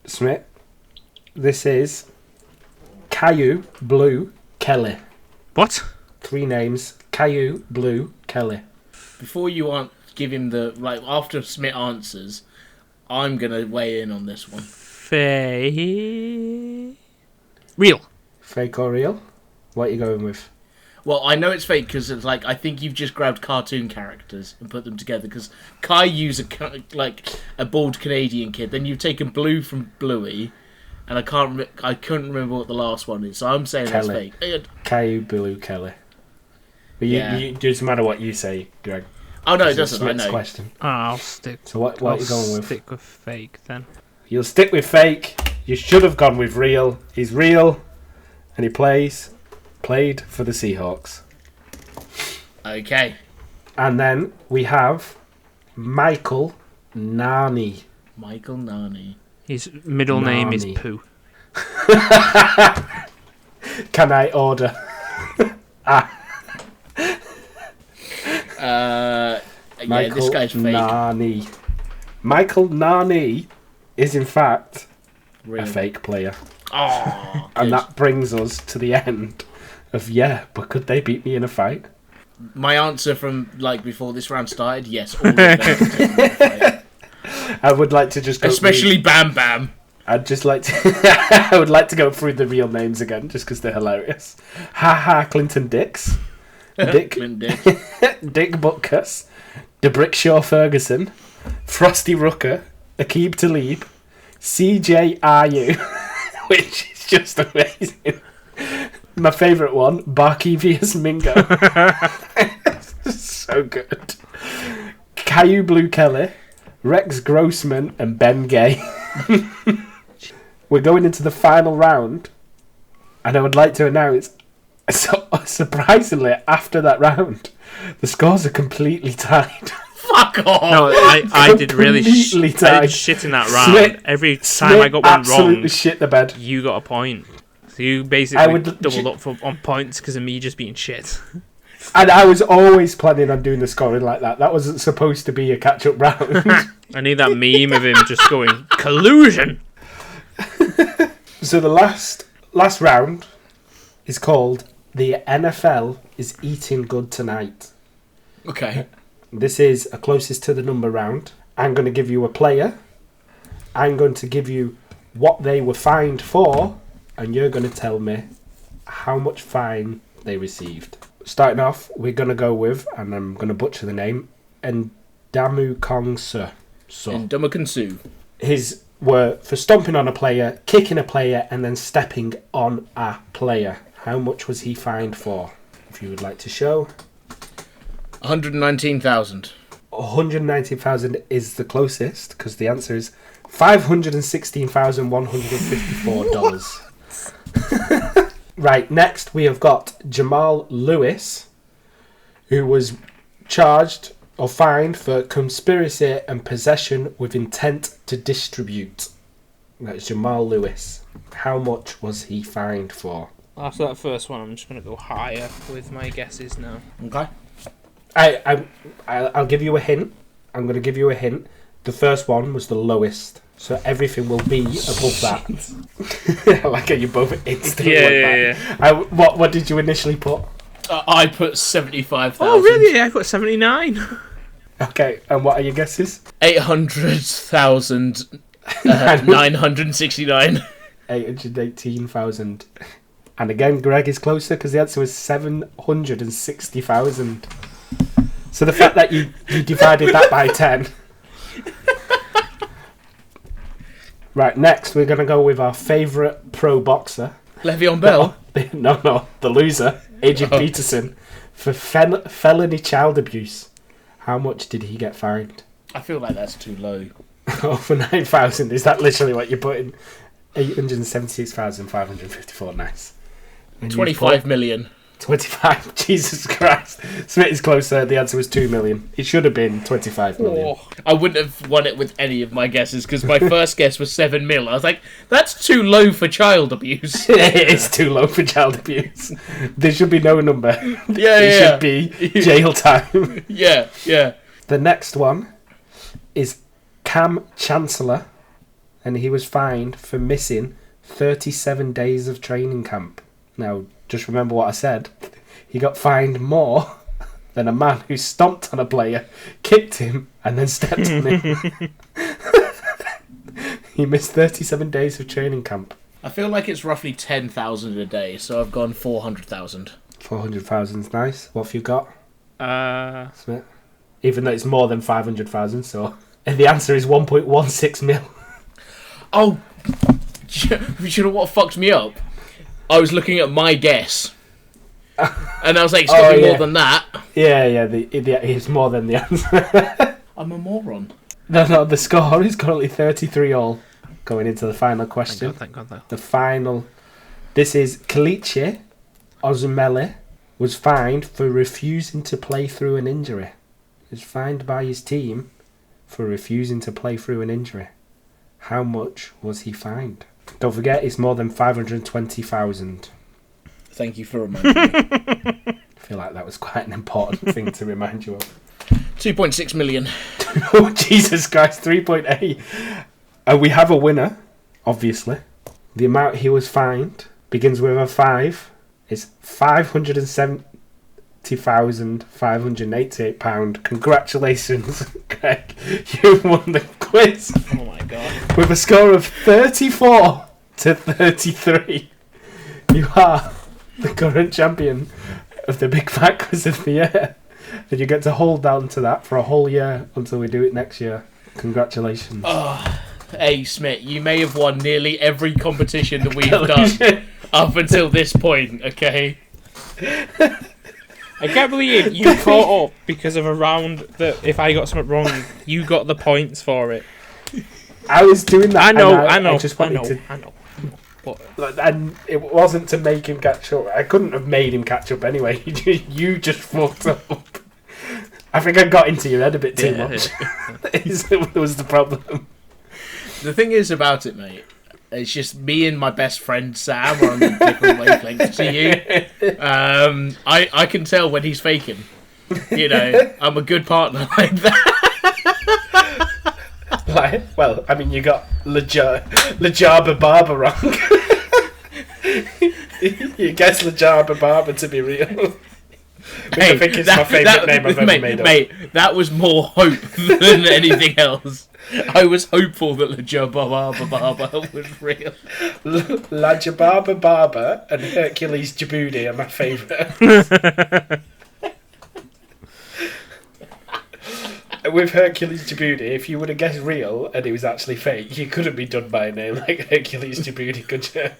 Smith. This is Caillou Blue Kelly. What? 3 names. Caillou Blue Kelly. Before you give him after Smith answers, I'm gonna weigh in on this one. Real. Fake or real? What are you going with? Well, I know it's fake because it's I think you've just grabbed cartoon characters and put them together. Because Caillou's a bald Canadian kid. Then you've taken Blue from Bluey, and I couldn't remember what the last one is. So I'm saying Kelly. that's fake. Caillou Blue Kelly. But it doesn't matter what you say, Greg. Oh no, it It's doesn't. I Smith's know. question. I'll stick. So what are you going with? Stick with fake then. You'll stick with fake. You should have gone with real. He's real, and he played for the Seahawks. Okay. And then we have Michael Nani. Michael Nani. His middle name is Nani. Pooh. Can I order? Yeah, this guy's fake. Nani. Michael Nani is in fact Real. a fake player. Oh, And good. that brings us to the end of but could they beat me in a fight? My answer from before this round started, yes, all of them. I would like to just go Especially Bam Bam. I'd just like to I would like to go through the real names again just because they're hilarious. Clinton Dix. Dick Clint Dick. Dick Butkus, DeBrickshaw Ferguson, Frosty Rooker, Aqib Talib, CJRU, which is just amazing. My favourite one, Barkevius Mingo. So good. Caillou Blue Kelly, Rex Grossman, and Ben Gay. We're going into the final round, and I would like to announce, surprisingly, after that round, the scores are completely tied. Fuck off! No, I did really Completely I tied. did shit in that round. Smith- Every time Smith I got one absolutely wrong, shit the bed. you got a point. So you basically would- doubled up on points because of me just being shit. And I was always planning on doing the scoring like that. That wasn't supposed to be a catch-up round. I need that meme of him just going, collusion! So the last round is called The NFL is Eating Good Tonight. Okay. This is a closest to the number round. I'm going to give you a player. I'm going to give you what they were fined for, and you're going to tell me how much fine they received. Starting off, we're going to go with, and I'm going to butcher the name, Ndamu Kong Su. And Dumakansu. His were for stomping on a player, kicking a player, and then stepping on a player. How much was he fined for? If you would like to show. 119,000. 190,000 is the closest, because the answer is $516,154. Right, next we have got Jamal Lewis, who was charged or fined for conspiracy and possession with intent to distribute. That's Jamal Lewis. How much was he fined for? After that first one, I'm just going to go higher with my guesses now. Okay. I'll give you a hint. I'm going to give you a hint. The first one was the lowest, so everything will be above that. Like, you both instantly went back. What did you initially put? I put 75,000. Oh, really? I put 79. Okay, and what are your guesses? 800,969. 818,000. And again, Greg is closer because the answer was 760,000. So the fact that you divided that by 10. Right, next we're going to go with our favourite pro boxer. Le'Veon Bell? No, the loser, Adrian Peterson, for felony child abuse. How much did he get fined? I feel like that's too low. Oh, for 9,000. Is that literally what you're putting? 876,554. Nice. And 25 million. 25. Jesus Christ. Smith is closer. The answer was 2 million. It should have been 25 million. Oh, I wouldn't have won it with any of my guesses because my first guess was 7 mil. I was like, that's too low for child abuse. It is too low for child abuse. There should be no number. It should be jail time. Yeah. The next one is Cam Chancellor, and he was fined for missing 37 days of training camp. Now, just remember what I said. He got fined more than a man who stomped on a player, kicked him, and then stepped on him. He missed 37 days of training camp. I feel like it's roughly 10,000 a day, so I've gone 400,000. 400,000 is nice. What have you got? Smith. Even though it's more than 500,000, so... And the answer is 1.16 mil. Oh, you know what fucked me up? I was looking at my guess. And I was like, it's got to be more than that. Yeah, it's more than the answer. I'm a moron. No, the score is currently 33-all going into the final question. Thank God. The final. This is Kalichi Ozumele was fined for refusing to play through an injury. He was fined by his team for refusing to play through an injury. How much was he fined? Don't forget, it's more than 520,000. Thank you for reminding me. I feel like that was quite an important thing to remind you of. 2.6 million. Oh, Jesus Christ, 3.8. And we have a winner, obviously. The amount he was fined begins with a 5. It's £570,588. Congratulations, Greg. You won the quiz. Oh my God. With a score of 34 to 33. You are the current champion of the Big Fat Quiz of the Year. And you get to hold down to that for a whole year until we do it next year. Congratulations. Oh, hey, Smith, you may have won nearly every competition that we've done up until this point, okay? I can't believe you caught up because of a round that if I got something wrong, you got the points for it. I was doing that. I know. I know. What? And it wasn't to make him catch up. I couldn't have made him catch up anyway. You just fucked up. I think I got into your head a bit too much. It was the problem. The thing is about it, mate, it's just me and my best friend Sam are on different wavelengths to you. I can tell when he's faking. You know, I'm a good partner like that. Well, I mean, you got Lajaba Barber wrong. You guessed Lajaba Barber to be real. I think it's my favourite name I've ever made up. Mate, that was more hope than anything else. I was hopeful that Lajaba Barber was real. Lajaba Barber and Hercules Djibouti are my favourite. With Hercules Djibouti, if you would have guessed real and it was actually fake, you couldn't be done by a name like Hercules Djibouti, could you?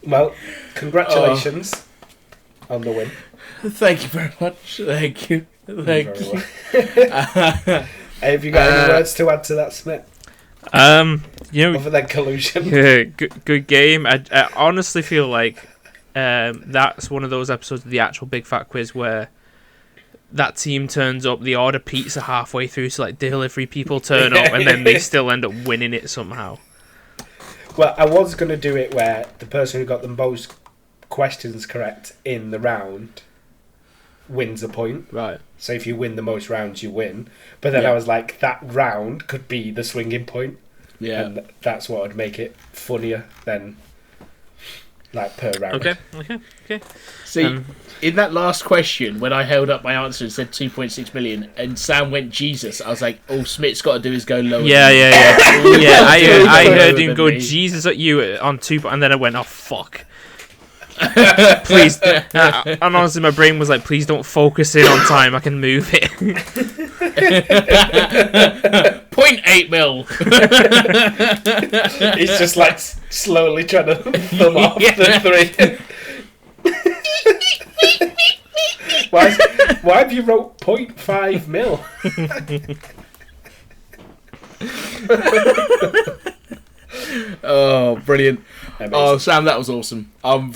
Well, congratulations on the win. Thank you very much. Thank you. Thank you. Have you got any words to add to that, Smith? Other than collusion. Yeah, good game. I honestly feel like that's one of those episodes of the actual Big Fat Quiz where that team turns up, they order pizza halfway through, so like delivery people turn up, and then they still end up winning it somehow. Well, I was going to do it where the person who got the most questions correct in the round wins a point. Right. So if you win the most rounds, you win. But then I was like, that round could be the swinging point. Yeah. And that's what would make it funnier than like per round. Okay. See, in that last question, when I held up my answer and said 2.6 million, and Sam went Jesus, I was like, all Smith's got to do is go lower. Yeah. I heard him go Jesus at you on 2, and then I went, oh fuck. Please, and honestly, my brain was like, please don't focus in on time. I can move it. 0.8 mil. He's just like slowly trying to thumb off the 3. Why have you wrote 0.5 mil? Oh, brilliant. Amazing. Oh, Sam, that was awesome. I'm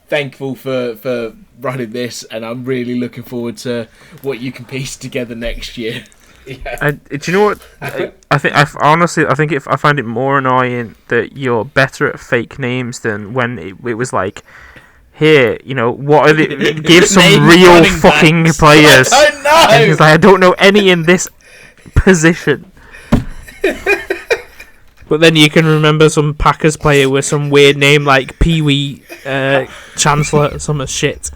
thankful for running this, and I'm really looking forward to what you can piece together next year. Yeah. Do you know what? I find it more annoying that you're better at fake names than when it was like, here, what are the give some Name real running fucking backs. players. I don't know. And he's like, I don't know any in this position. But then you can remember some Packers player with some weird name like Pee Wee Chancellor or some shit.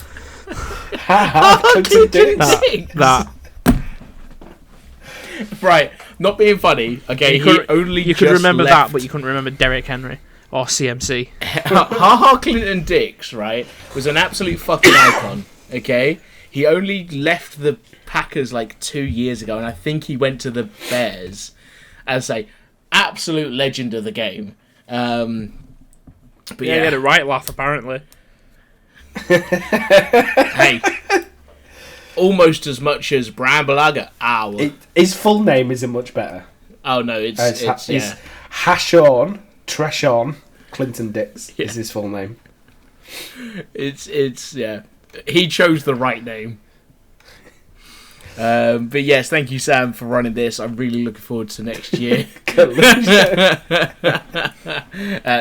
That. Right, not being funny. Okay, You you could remember left. that, but you couldn't remember Derrick Henry or CMC. Ha Clinton Dix, right, was an absolute fucking icon. Okay, he only left the Packers like 2 years ago, and I think he went to the Bears as a absolute legend of the game. But Yeah, you had it right, laugh apparently. Hey, almost as much as Brambleaga. His full name isn't much better. Oh no, it's Hashorn Treshorn Clinton Dix is his full name. It's yeah. He chose the right name. But yes, thank you, Sam, for running this. I'm really looking forward to next year.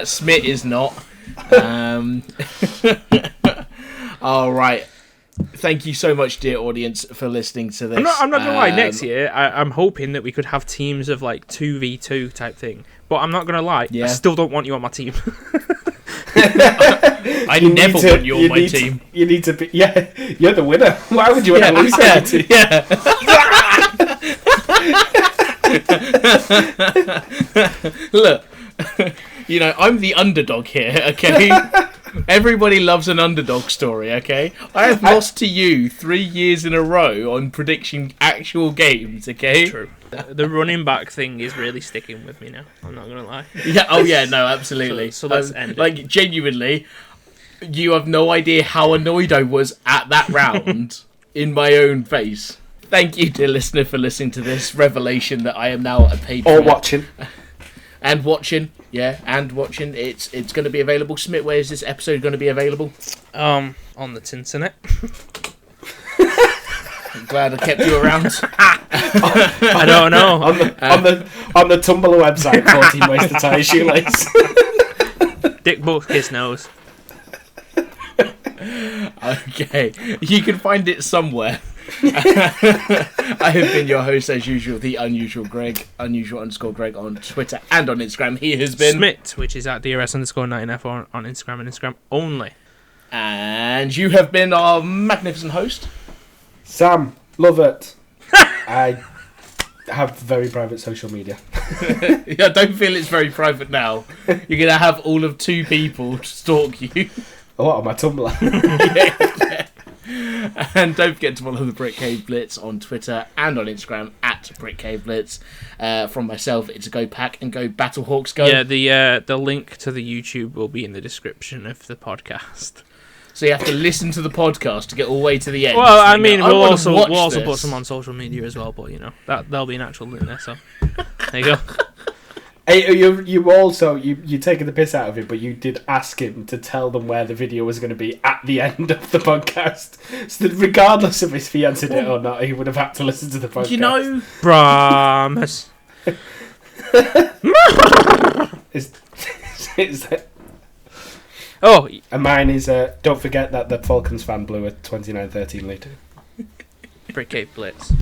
Smith is not. All right. Thank you so much, dear audience, for listening to this. I'm not gonna lie. Next year, I'm hoping that we could have teams of like 2v2 type thing. But I'm not gonna lie. Yeah. I still don't want you on my team. I never want you on my team. You need to be. Yeah, you're the winner. Why would you want to lose on your team? Look, I'm the underdog here, okay? Everybody loves an underdog story, okay? I have lost to you 3 years in a row on predicting actual games, okay? True. The running back thing is really sticking with me now. I'm not gonna lie. Yeah. Oh yeah. No. Absolutely. So let's end it. Like genuinely, you have no idea how annoyed I was at that round in my own face. Thank you, dear listener, for listening to this revelation that I am now a patron. Or watching. And watching, yeah, and watching. It's going to be available. Smith, where is this episode going to be available? On the Tinternet. I'm glad I kept you around. I don't know. On the Tumblr website, 14 ways to tie a shoelace. Dick Buckkiss knows. Okay, you can find it somewhere. I have been your host as usual, the unusual Greg, unusual_Greg on Twitter and on Instagram. He has been Smith, which is at DRS_9F on Instagram and Instagram only. And you have been our magnificent host, Sam. Love it. I have very private social media. I don't feel it's very private now. You're gonna have all of 2 people stalk you. A lot on my Tumblr. Yeah. And don't forget to follow the BritCaveBlitz on Twitter and on Instagram at BritCaveBlitz. From myself, it's a go pack and go Battlehawks go. Yeah, the link to the YouTube will be in the description of the podcast. So you have to listen to the podcast to get all the way to the end. Well, I mean, we'll also this. put some on social media as well, but that there'll be an actual link there. So there you go. You also you taking the piss out of him, but you did ask him to tell them where the video was going to be at the end of the podcast. So that regardless of if he answered it or not, he would have had to listen to the podcast. You know, Promise. Oh, and mine is don't forget that the Falcons fan blew a 29-13 lead. BritCaveBlitz.